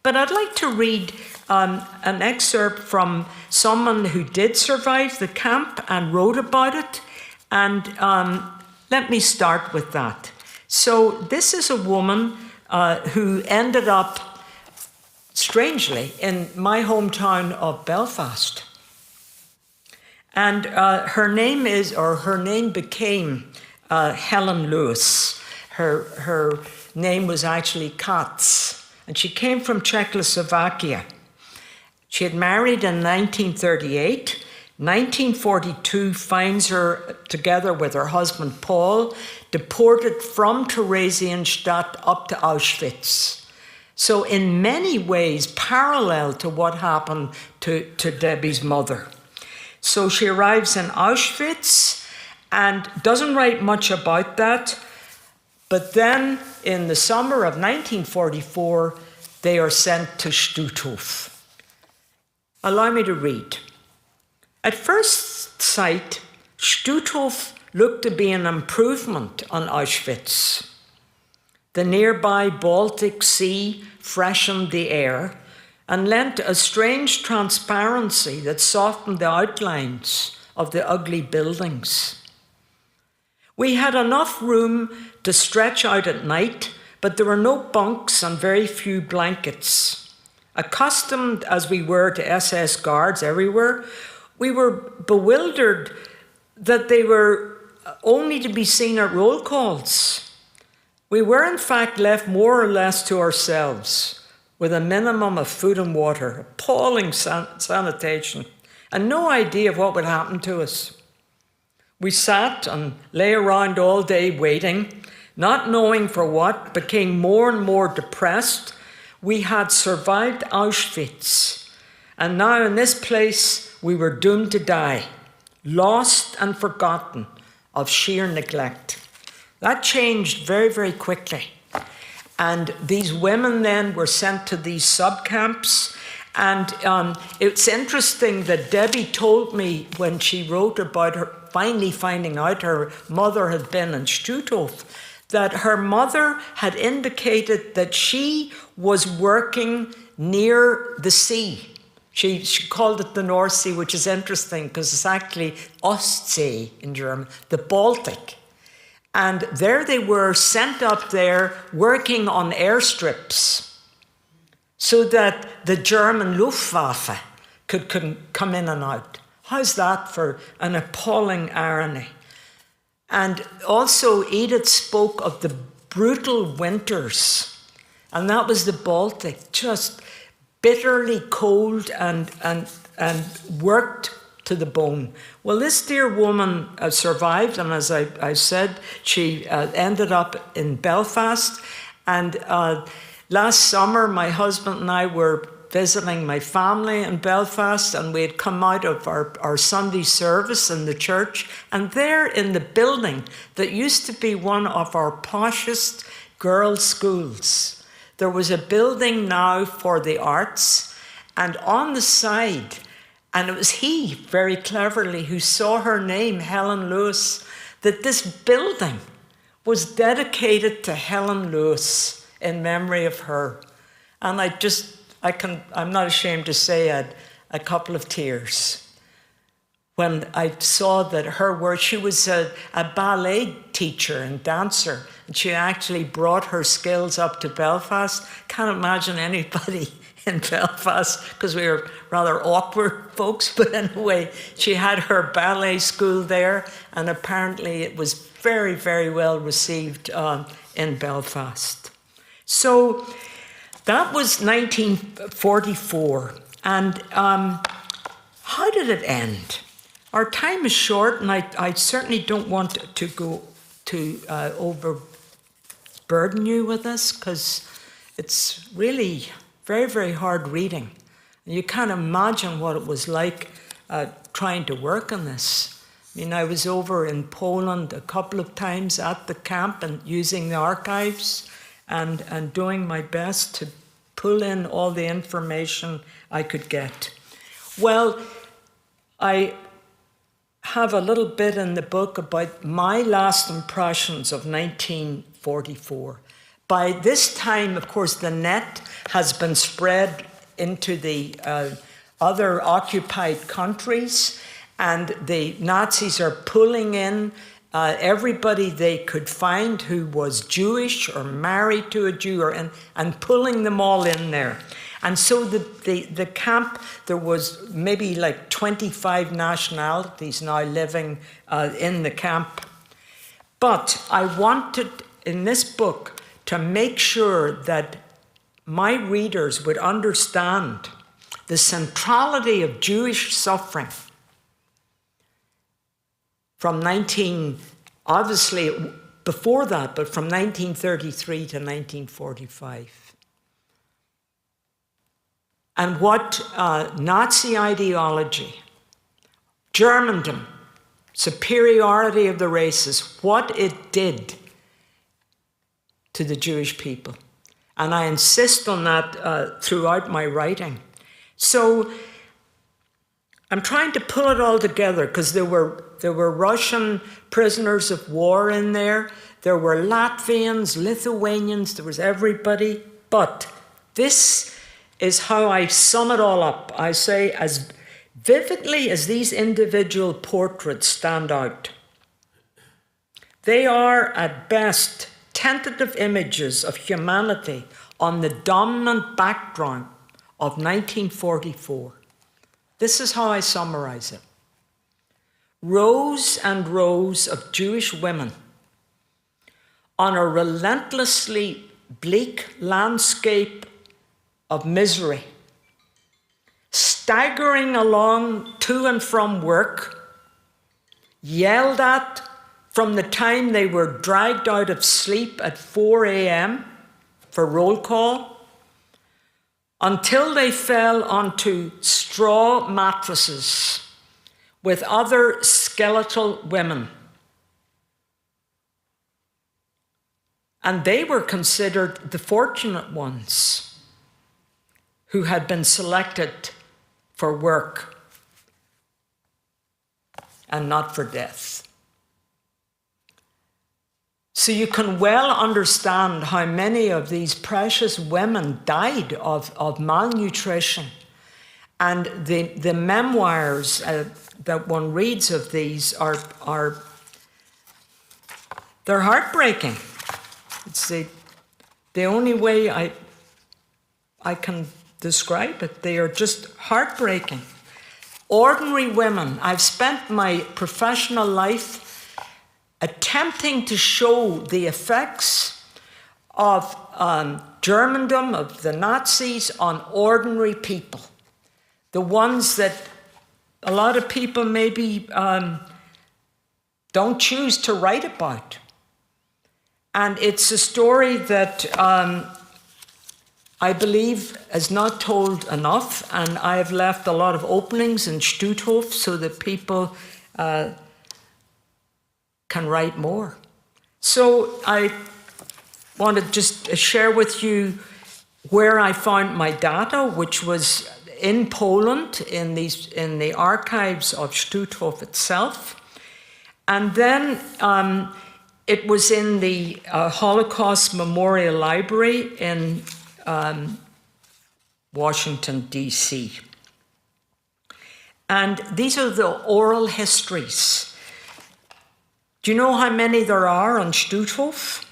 Speaker 7: But I'd like to read an excerpt from someone who did survive the camp and wrote about it. And let me start with that. So this is a woman who ended up, strangely, in my hometown of Belfast. And her name became Helen Lewis. Her name was actually Katz. And she came from Czechoslovakia. She had married in 1938. 1942 finds her together with her husband Paul, deported from Theresienstadt up to Auschwitz. So in many ways parallel to what happened to Debbie's mother. So she arrives in Auschwitz and doesn't write much about that. But then, in the summer of 1944, they are sent to Stutthof. Allow me to read. At first sight, Stutthof looked to be an improvement on Auschwitz. The nearby Baltic Sea freshened the air and lent a strange transparency that softened the outlines of the ugly buildings. We had enough room to stretch out at night, but there were no bunks and very few blankets. Accustomed as we were to SS guards everywhere, we were bewildered that they were only to be seen at roll calls. We were in fact left more or less to ourselves, with a minimum of food and water, appalling sanitation, and no idea of what would happen to us. We sat and lay around all day waiting, not knowing for what, became more and more depressed. We had survived Auschwitz, and now in this place we were doomed to die, lost and forgotten of sheer neglect. That changed very, very quickly. And these women then were sent to these subcamps. And it's interesting that Debbie told me when she wrote about her finally finding out her mother had been in Stutthof, that her mother had indicated that she was working near the sea. She called it the North Sea, which is interesting because it's actually Ostsee in German, the Baltic. And there they were sent up there working on airstrips so that the German Luftwaffe could come in and out. How's that for an appalling irony? And also Edith spoke of the brutal winters, and that was the Baltic, just bitterly cold and worked to the bone. Well, this dear woman survived, and as I said, she ended up in Belfast. And last summer, my husband and I were visiting my family in Belfast, and we had come out of our Sunday service in the church, and there in the building that used to be one of our poshest girls' schools, there was a building now for the arts, and on the side, and it was he, very cleverly, who saw her name, Helen Lewis, that this building was dedicated to Helen Lewis in memory of her. And I'm not ashamed to say I had a couple of tears when I saw that her work, she was a ballet teacher and dancer, and she actually brought her skills up to Belfast. Can't imagine anybody in Belfast, because we were rather awkward folks, but anyway, she had her ballet school there, and apparently it was very, very well received in Belfast. So that was 1944, and how did it end? Our time is short, and I certainly don't want to go to overburden you with this, because it's really very, very hard reading. You can't imagine what it was like trying to work on this. I mean, I was over in Poland a couple of times at the camp and using the archives and doing my best to pull in all the information I could get. Well, I have a little bit in the book about my last impressions of 1944. By this time, of course, the net has been spread into the other occupied countries, and the Nazis are pulling in everybody they could find who was Jewish or married to a Jew, and pulling them all in there. And so the camp, there was maybe like 25 nationalities now living in the camp. But I wanted, in this book, to make sure that my readers would understand the centrality of Jewish suffering from obviously before that, but from 1933 to 1945. And what Nazi ideology, Germandom, superiority of the races, what it did to the Jewish people. And I insist on that throughout my writing. So I'm trying to pull it all together, because there were Russian prisoners of war in there. There were Latvians, Lithuanians, there was everybody. But this is how I sum it all up. I say, as vividly as these individual portraits stand out, they are at best tentative images of humanity on the dominant background of 1944. This is how I summarize it. Rows and rows of Jewish women on a relentlessly bleak landscape of misery, staggering along to and from work, yelled at from the time they were dragged out of sleep at 4 a.m. for roll call, until they fell onto straw mattresses with other skeletal women. And they were considered the fortunate ones who had been selected for work and not for death. So you can well understand how many of these precious women died of malnutrition. And the memoirs that one reads of these they're heartbreaking. It's the only way I can describe it. They are just heartbreaking. Ordinary women. I've spent my professional life attempting to show the effects of Germandom, of the Nazis, on ordinary people. The ones that a lot of people maybe don't choose to write about. And it's a story that I believe is not told enough, and I have left a lot of openings in Stutthof so that people can write more. So I want to just share with you where I found my data, which was in Poland, in the archives of Stutthof itself. And then It was in the Holocaust Memorial Library in Washington, D.C. And these are the oral histories. Do you know how many there are on Stutthof?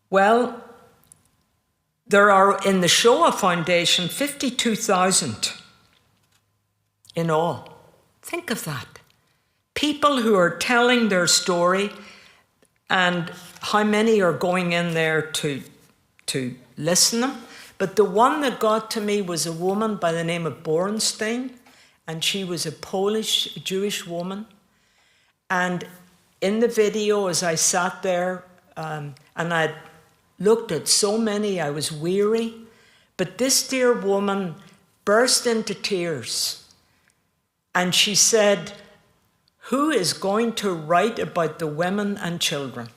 Speaker 7: Well, there are in the HaShoah Foundation 52,000 in all. Think of that. People who are telling their story, and how many are going in there to listen to them. But the one that got to me was a woman by the name of Borenstein, and she was a Polish Jewish woman. And in the video, as I sat there, and I looked at so many, I was weary, but this dear woman burst into tears. And she said, "Who is going to write about the women and children?"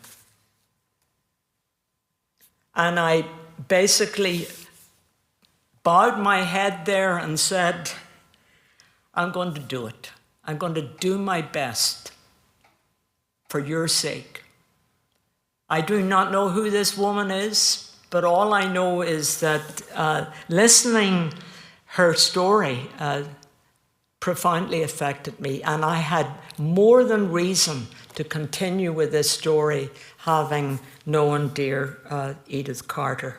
Speaker 7: And I basically bowed my head there and said, "I'm going to do it. I'm going to do my best for your sake." I do not know who this woman is, but all I know is that listening her story profoundly affected me, and I had more than reason to continue with this story, having known dear Edith Carter.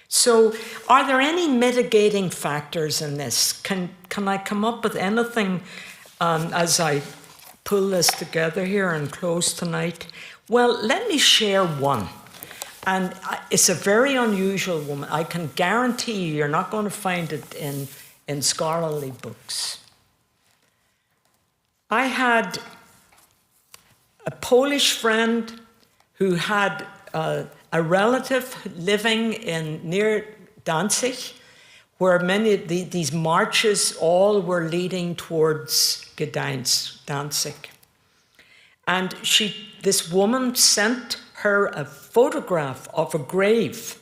Speaker 7: So, are there any mitigating factors in this? Can I come up with anything as I pull this together here and close tonight? Well, let me share one. And it's a very unusual woman. I can guarantee you're not going to find it in scholarly books. I had a Polish friend who had a relative living near Danzig, where many of these marches all were leading towards Gdańsk, Danzig. And this woman sent her a photograph of a grave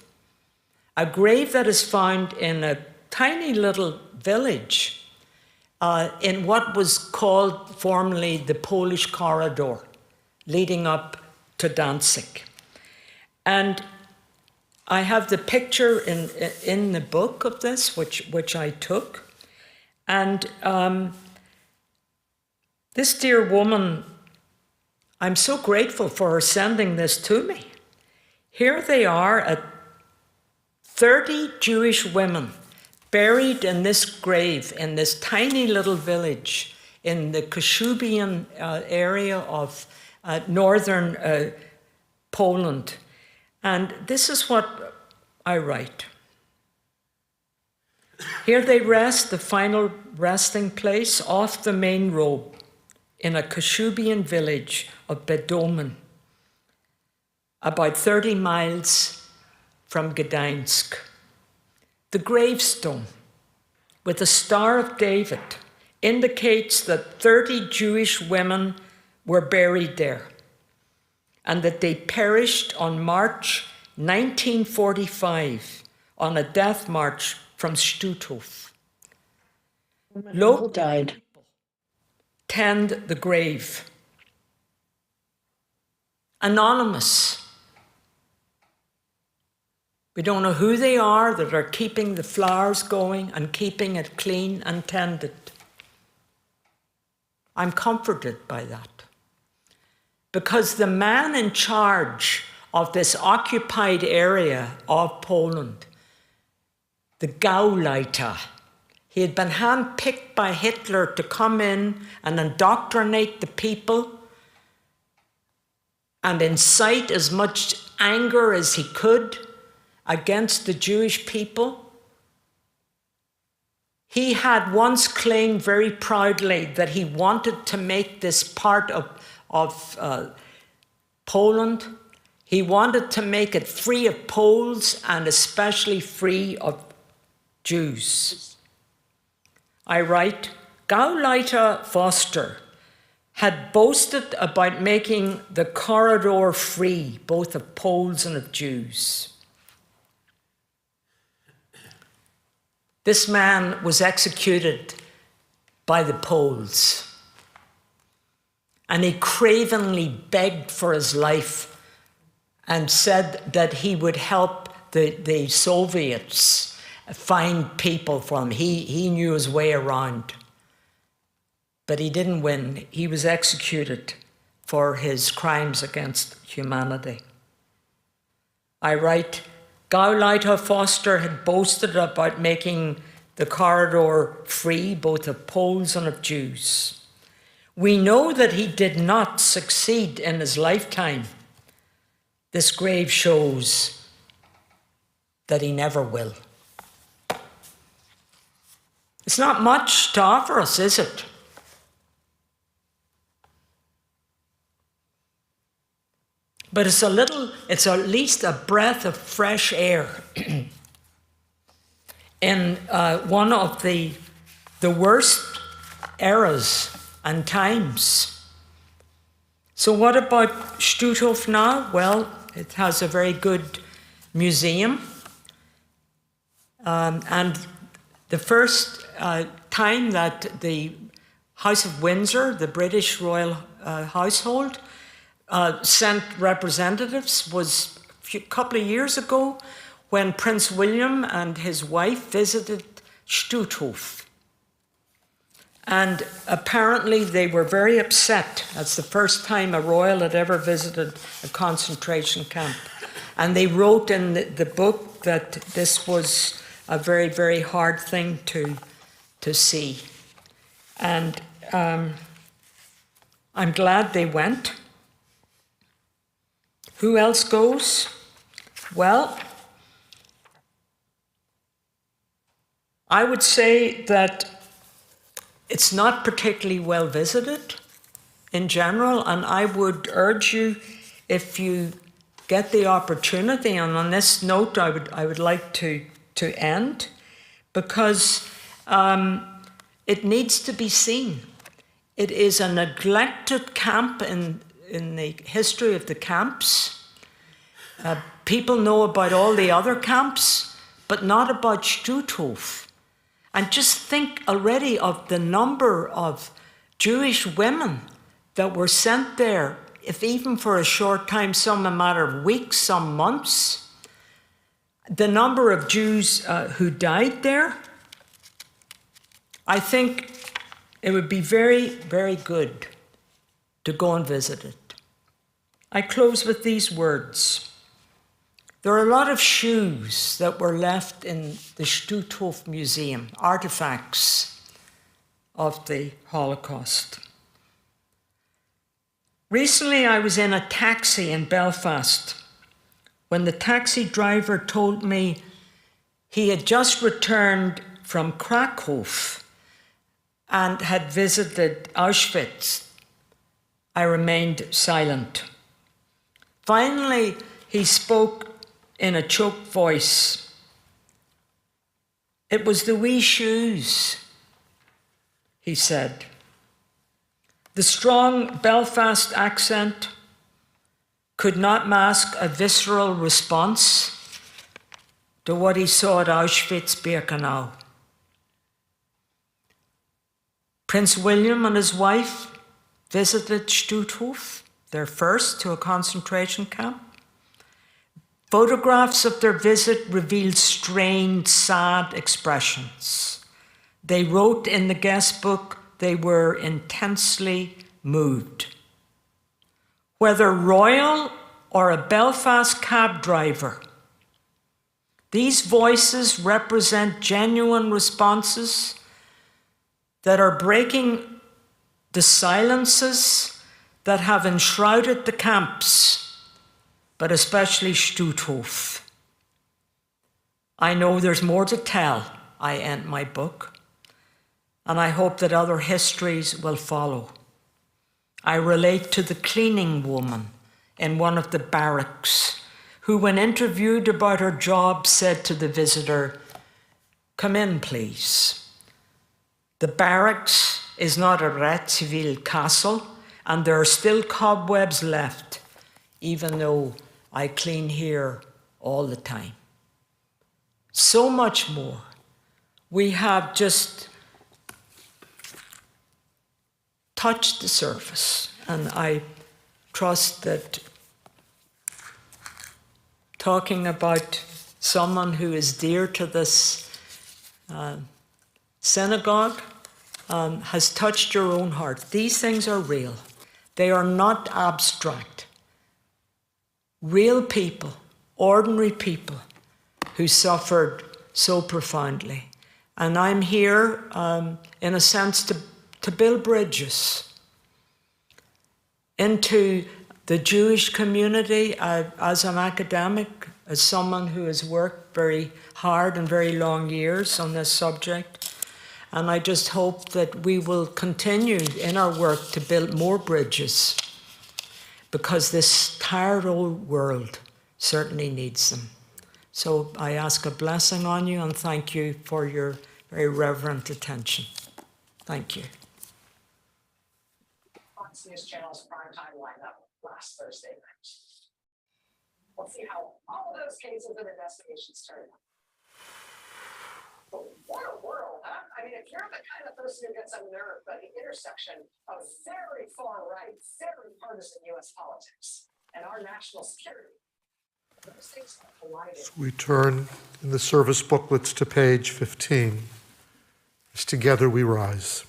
Speaker 7: that is found in a tiny little village in what was called formerly the Polish corridor, leading up to Danzig. And I have the picture in the book of this, which I took. And this dear woman, I'm so grateful for her sending this to me. Here they are, 30 Jewish women buried in this grave in this tiny little village in the Kashubian area of northern Poland. And this is what I write. Here they rest, the final resting place off the main road in a Kashubian village of Bedomen, about 30 miles from Gdańsk. The gravestone with the Star of David indicates that 30 Jewish women were buried there and that they perished on March 1945 on a death march from Stutthof. Local died. Tend the grave. Anonymous. We don't know who they are that are keeping the flowers going and keeping it clean and tended. I'm comforted by that. Because the man in charge of this occupied area of Poland, the Gauleiter, he had been handpicked by Hitler to come in and indoctrinate the people and incite as much anger as he could against the Jewish people. He had once claimed very proudly that he wanted to make this part of Poland. He wanted to make it free of Poles and especially free of Jews. I write, Gauleiter Foster had boasted about making the corridor free, both of Poles and of Jews. This man was executed by the Poles. and he cravenly begged for his life and said that he would help the Soviets find people for him. He knew his way around. But he didn't win. He was executed for his crimes against humanity. I write, Gauleiter Foster had boasted about making the corridor free both of Poles and of Jews. We know that he did not succeed in his lifetime. This grave shows that he never will. It's not much to offer us, is it? But it's at least a breath of fresh air in one of the worst eras and times. So what about Stutthof now? Well, it has a very good museum. And the first time that the House of Windsor, the British royal household, sent representatives was a couple of years ago when Prince William and his wife visited Stutthof. And apparently they were very upset. That's the first time a royal had ever visited a concentration camp. And they wrote in the book that this was a very, very hard thing to see. And I'm glad they went. Who else goes? Well, I would say that it's not particularly well visited in general, and I would urge you, if you get the opportunity, and on this note I would like to end, because it needs to be seen. It is a neglected camp in the history of the camps. People know about all the other camps, but not about Stutthof. And just think already of the number of Jewish women that were sent there, if even for a short time, some a matter of weeks, some months. The number of Jews who died there, I think it would be very, very good to go and visit it. I close with these words. There are a lot of shoes that were left in the Stutthof Museum, artifacts of the Holocaust. Recently, I was in a taxi in Belfast when the taxi driver told me he had just returned from Krakow and had visited Auschwitz. I remained silent. Finally, he spoke in a choked voice. It was the wee shoes, he said. The strong Belfast accent could not mask a visceral response to what he saw at Auschwitz-Birkenau. Prince William and his wife visited Stutthof, their first to a concentration camp. Photographs of their visit revealed strained, sad expressions. They wrote in the guest book they were intensely moved. Whether royal or a Belfast cab driver, these voices represent genuine responses that are breaking the silences that have enshrouded the camps, but especially Stutthof. I know there's more to tell, I end my book, and I hope that other histories will follow. I relate to the cleaning woman in one of the barracks, who, when interviewed about her job, said to the visitor, "Come in, please. The barracks is not a Rathswil castle, and there are still cobwebs left, even though I clean here all the time." So much more. We have just touched the surface, And I trust that talking about someone who is dear to this synagogue has touched your own heart. These things are real. They are not abstract. Real people, ordinary people who suffered so profoundly. And I'm here, in a sense, to build bridges into the Jewish community as an academic, as someone who has worked very hard and very long years on this subject. And I just hope that we will continue in our work to build more bridges, because this tired old world certainly needs them. So I ask a blessing on you and thank you for your very reverent attention. Thank you.
Speaker 8: Fox News Channel's primetime lineup last Thursday night. We'll see how all of those cases and investigations turn out. But what a world, huh? I mean, if you're the kind of person who gets unnerved by the intersection of very far right, very partisan U.S. politics and our national security, those things are colliding.
Speaker 1: So we turn in the service booklets to page 15. As together we rise.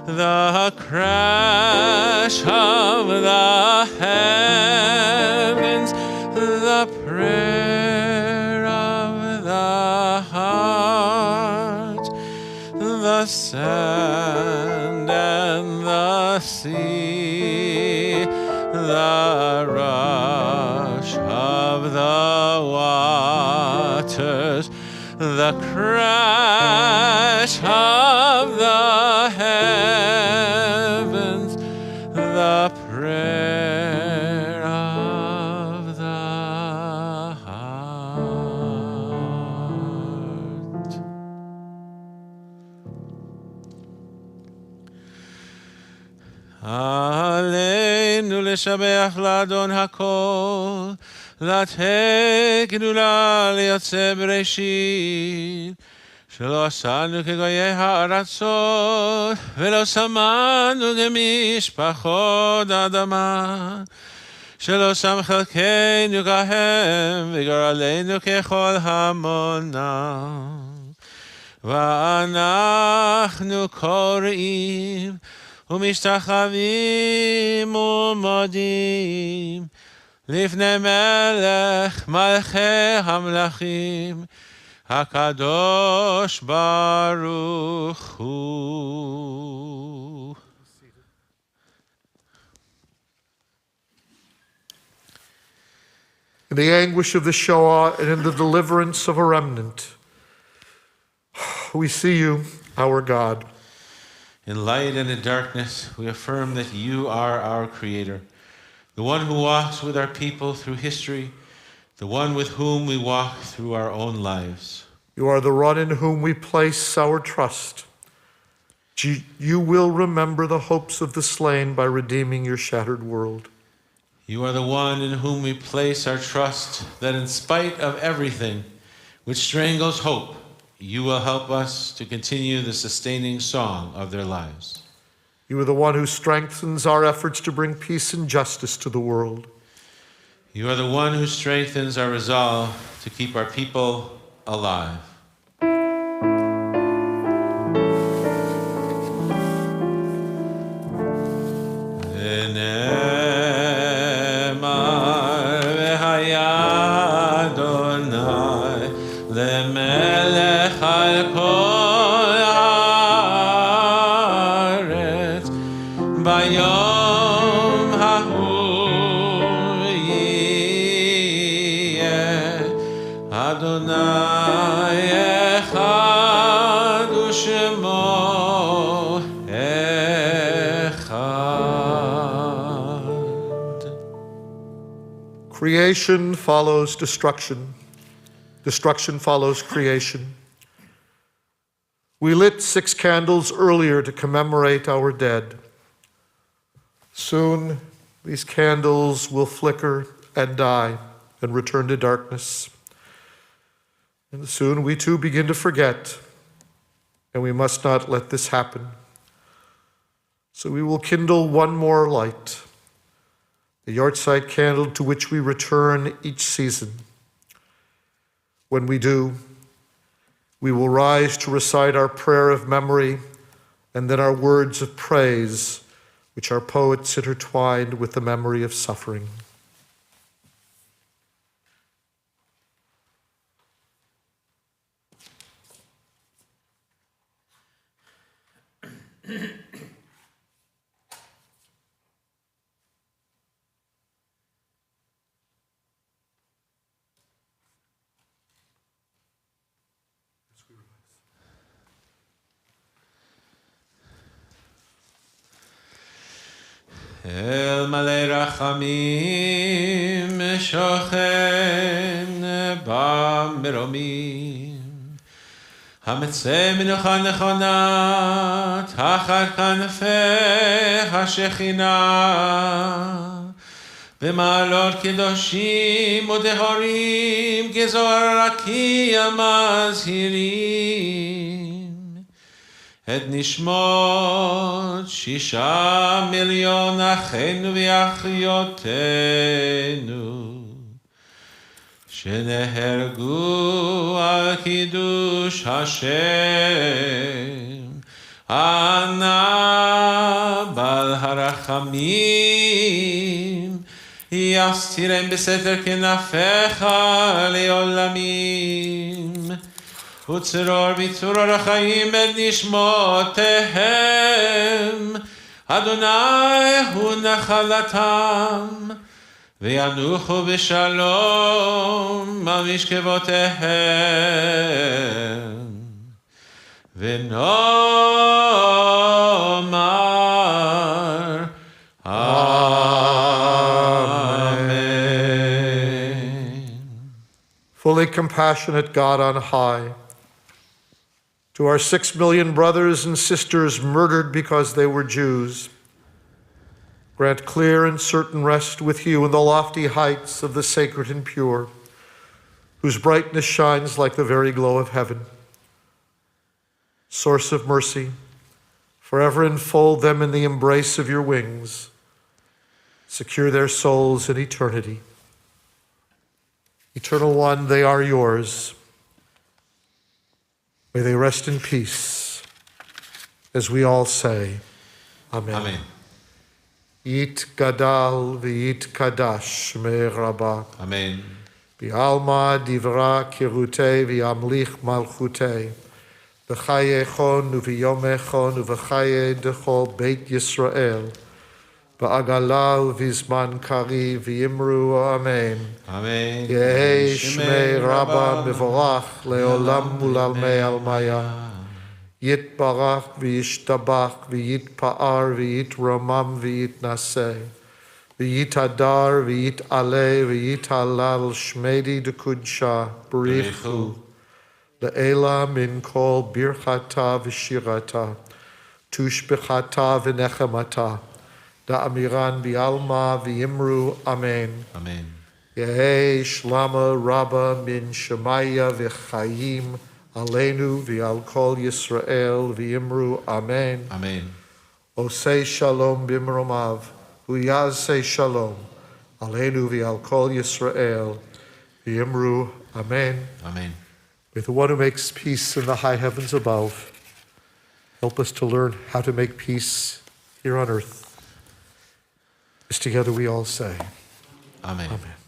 Speaker 2: The crash of the heavens, the prayer of the heart, the sand and the sea, the rush of the waters, the crash of the heavens, the prayer of the heart. עלינו לשבח לאדון הכל, לתת גדולה ליוצא בראשית, שלא עשנו כגויי הארצות, ולא שמנו כמשפחות האדמה, שלא שם חלקנו כהם, וגורלנו ככל המונם. ואנחנו קוראים, ומשתחווים ומודים, לפני מלך מלכי המלכים, הקדוש ברוך הוא.
Speaker 1: In the anguish of the Shoah and in the deliverance of a remnant, we see you, our God.
Speaker 2: In light and in darkness, we affirm that you are our Creator, the one who walks with our people through history, the one with whom we walk through our own lives.
Speaker 1: You are the one in whom we place our trust, You will remember the hopes of the slain by redeeming your shattered world.
Speaker 2: You are the one in whom we place our trust, that in spite of everything which strangles hope, you will help us to continue the sustaining song of their lives.
Speaker 1: You are the one who strengthens our efforts to bring peace and justice to the world.
Speaker 2: You are the one who strengthens our resolve to keep our people alive.
Speaker 1: Creation follows destruction. Destruction follows creation. We lit 6 candles earlier to commemorate our dead. Soon, these candles will flicker and die and return to darkness. And soon we too begin to forget, and we must not let this happen. So we will kindle one more light, the yahrzeit candle to which we return each season. When we do, we will rise to recite our prayer of memory and then our words of praise, which our poets intertwined with the memory of suffering.
Speaker 2: El male rachamim shochen b'meromim hametzeh menucha nechonat hachar kanfeh hashechina b'ma'alot kedoshim u'dehorim gezohar rakia mazhirim את נשמות 6 מיליון אחינו ואחיותינו שנהרגו על קידוש השם ענה בעל הרחמים יסתירם בסתר כנפיך לעולמים וצרור בצרור החיים את נשמותיהם, אדוני הוא נחלתם, וינוחו בשלום על משכבותיהם, ונאמר Amen.
Speaker 1: Fully compassionate God on high, to our 6 million brothers and sisters murdered because they were Jews, grant clear and certain rest with you in the lofty heights of the sacred and pure, whose brightness shines like the very glow of heaven. Source of mercy, forever enfold them in the embrace of your wings. Secure their souls in eternity. Eternal One, they are yours. May they rest in peace, as we all say, Amen.
Speaker 2: Amen.
Speaker 1: Yit gadal v'yit kadash shmei rabba.
Speaker 2: Amen.
Speaker 1: V'alma divra kirutei v'yamlich malchutei. V'chayechon uv'yomechon uv'chaye dechol Beit Yisrael. V'agala uv'zman kari v'yimru Amen.
Speaker 2: Amen.
Speaker 1: Yehi shmei rabba mevorach leolam ulalmei almaya. Yit barach v'yishtabach v'yit pa'ar v'yit romam v'yit naseh. V'yit adar v'yit ale v'yit halal shmedi dekudsha b'richu. Le'ela min kol birchata v'shirata. tushbechata v'nechamata, da'amiran bi'alma v'yimru amen.
Speaker 2: Amen.
Speaker 1: Yehi shlama rabba min shemaya v'chayim aleinu v'al kol Yisrael v'yimru amen.
Speaker 2: Amen.
Speaker 1: Osei shalom bimromav, uyazei shalom, aleinu v'al kol Yisrael v'yimru amen.
Speaker 2: Amen.
Speaker 1: May the one who makes peace in the high heavens above help us to learn how to make peace here on earth. As together we all say,
Speaker 2: Amen.
Speaker 1: Amen.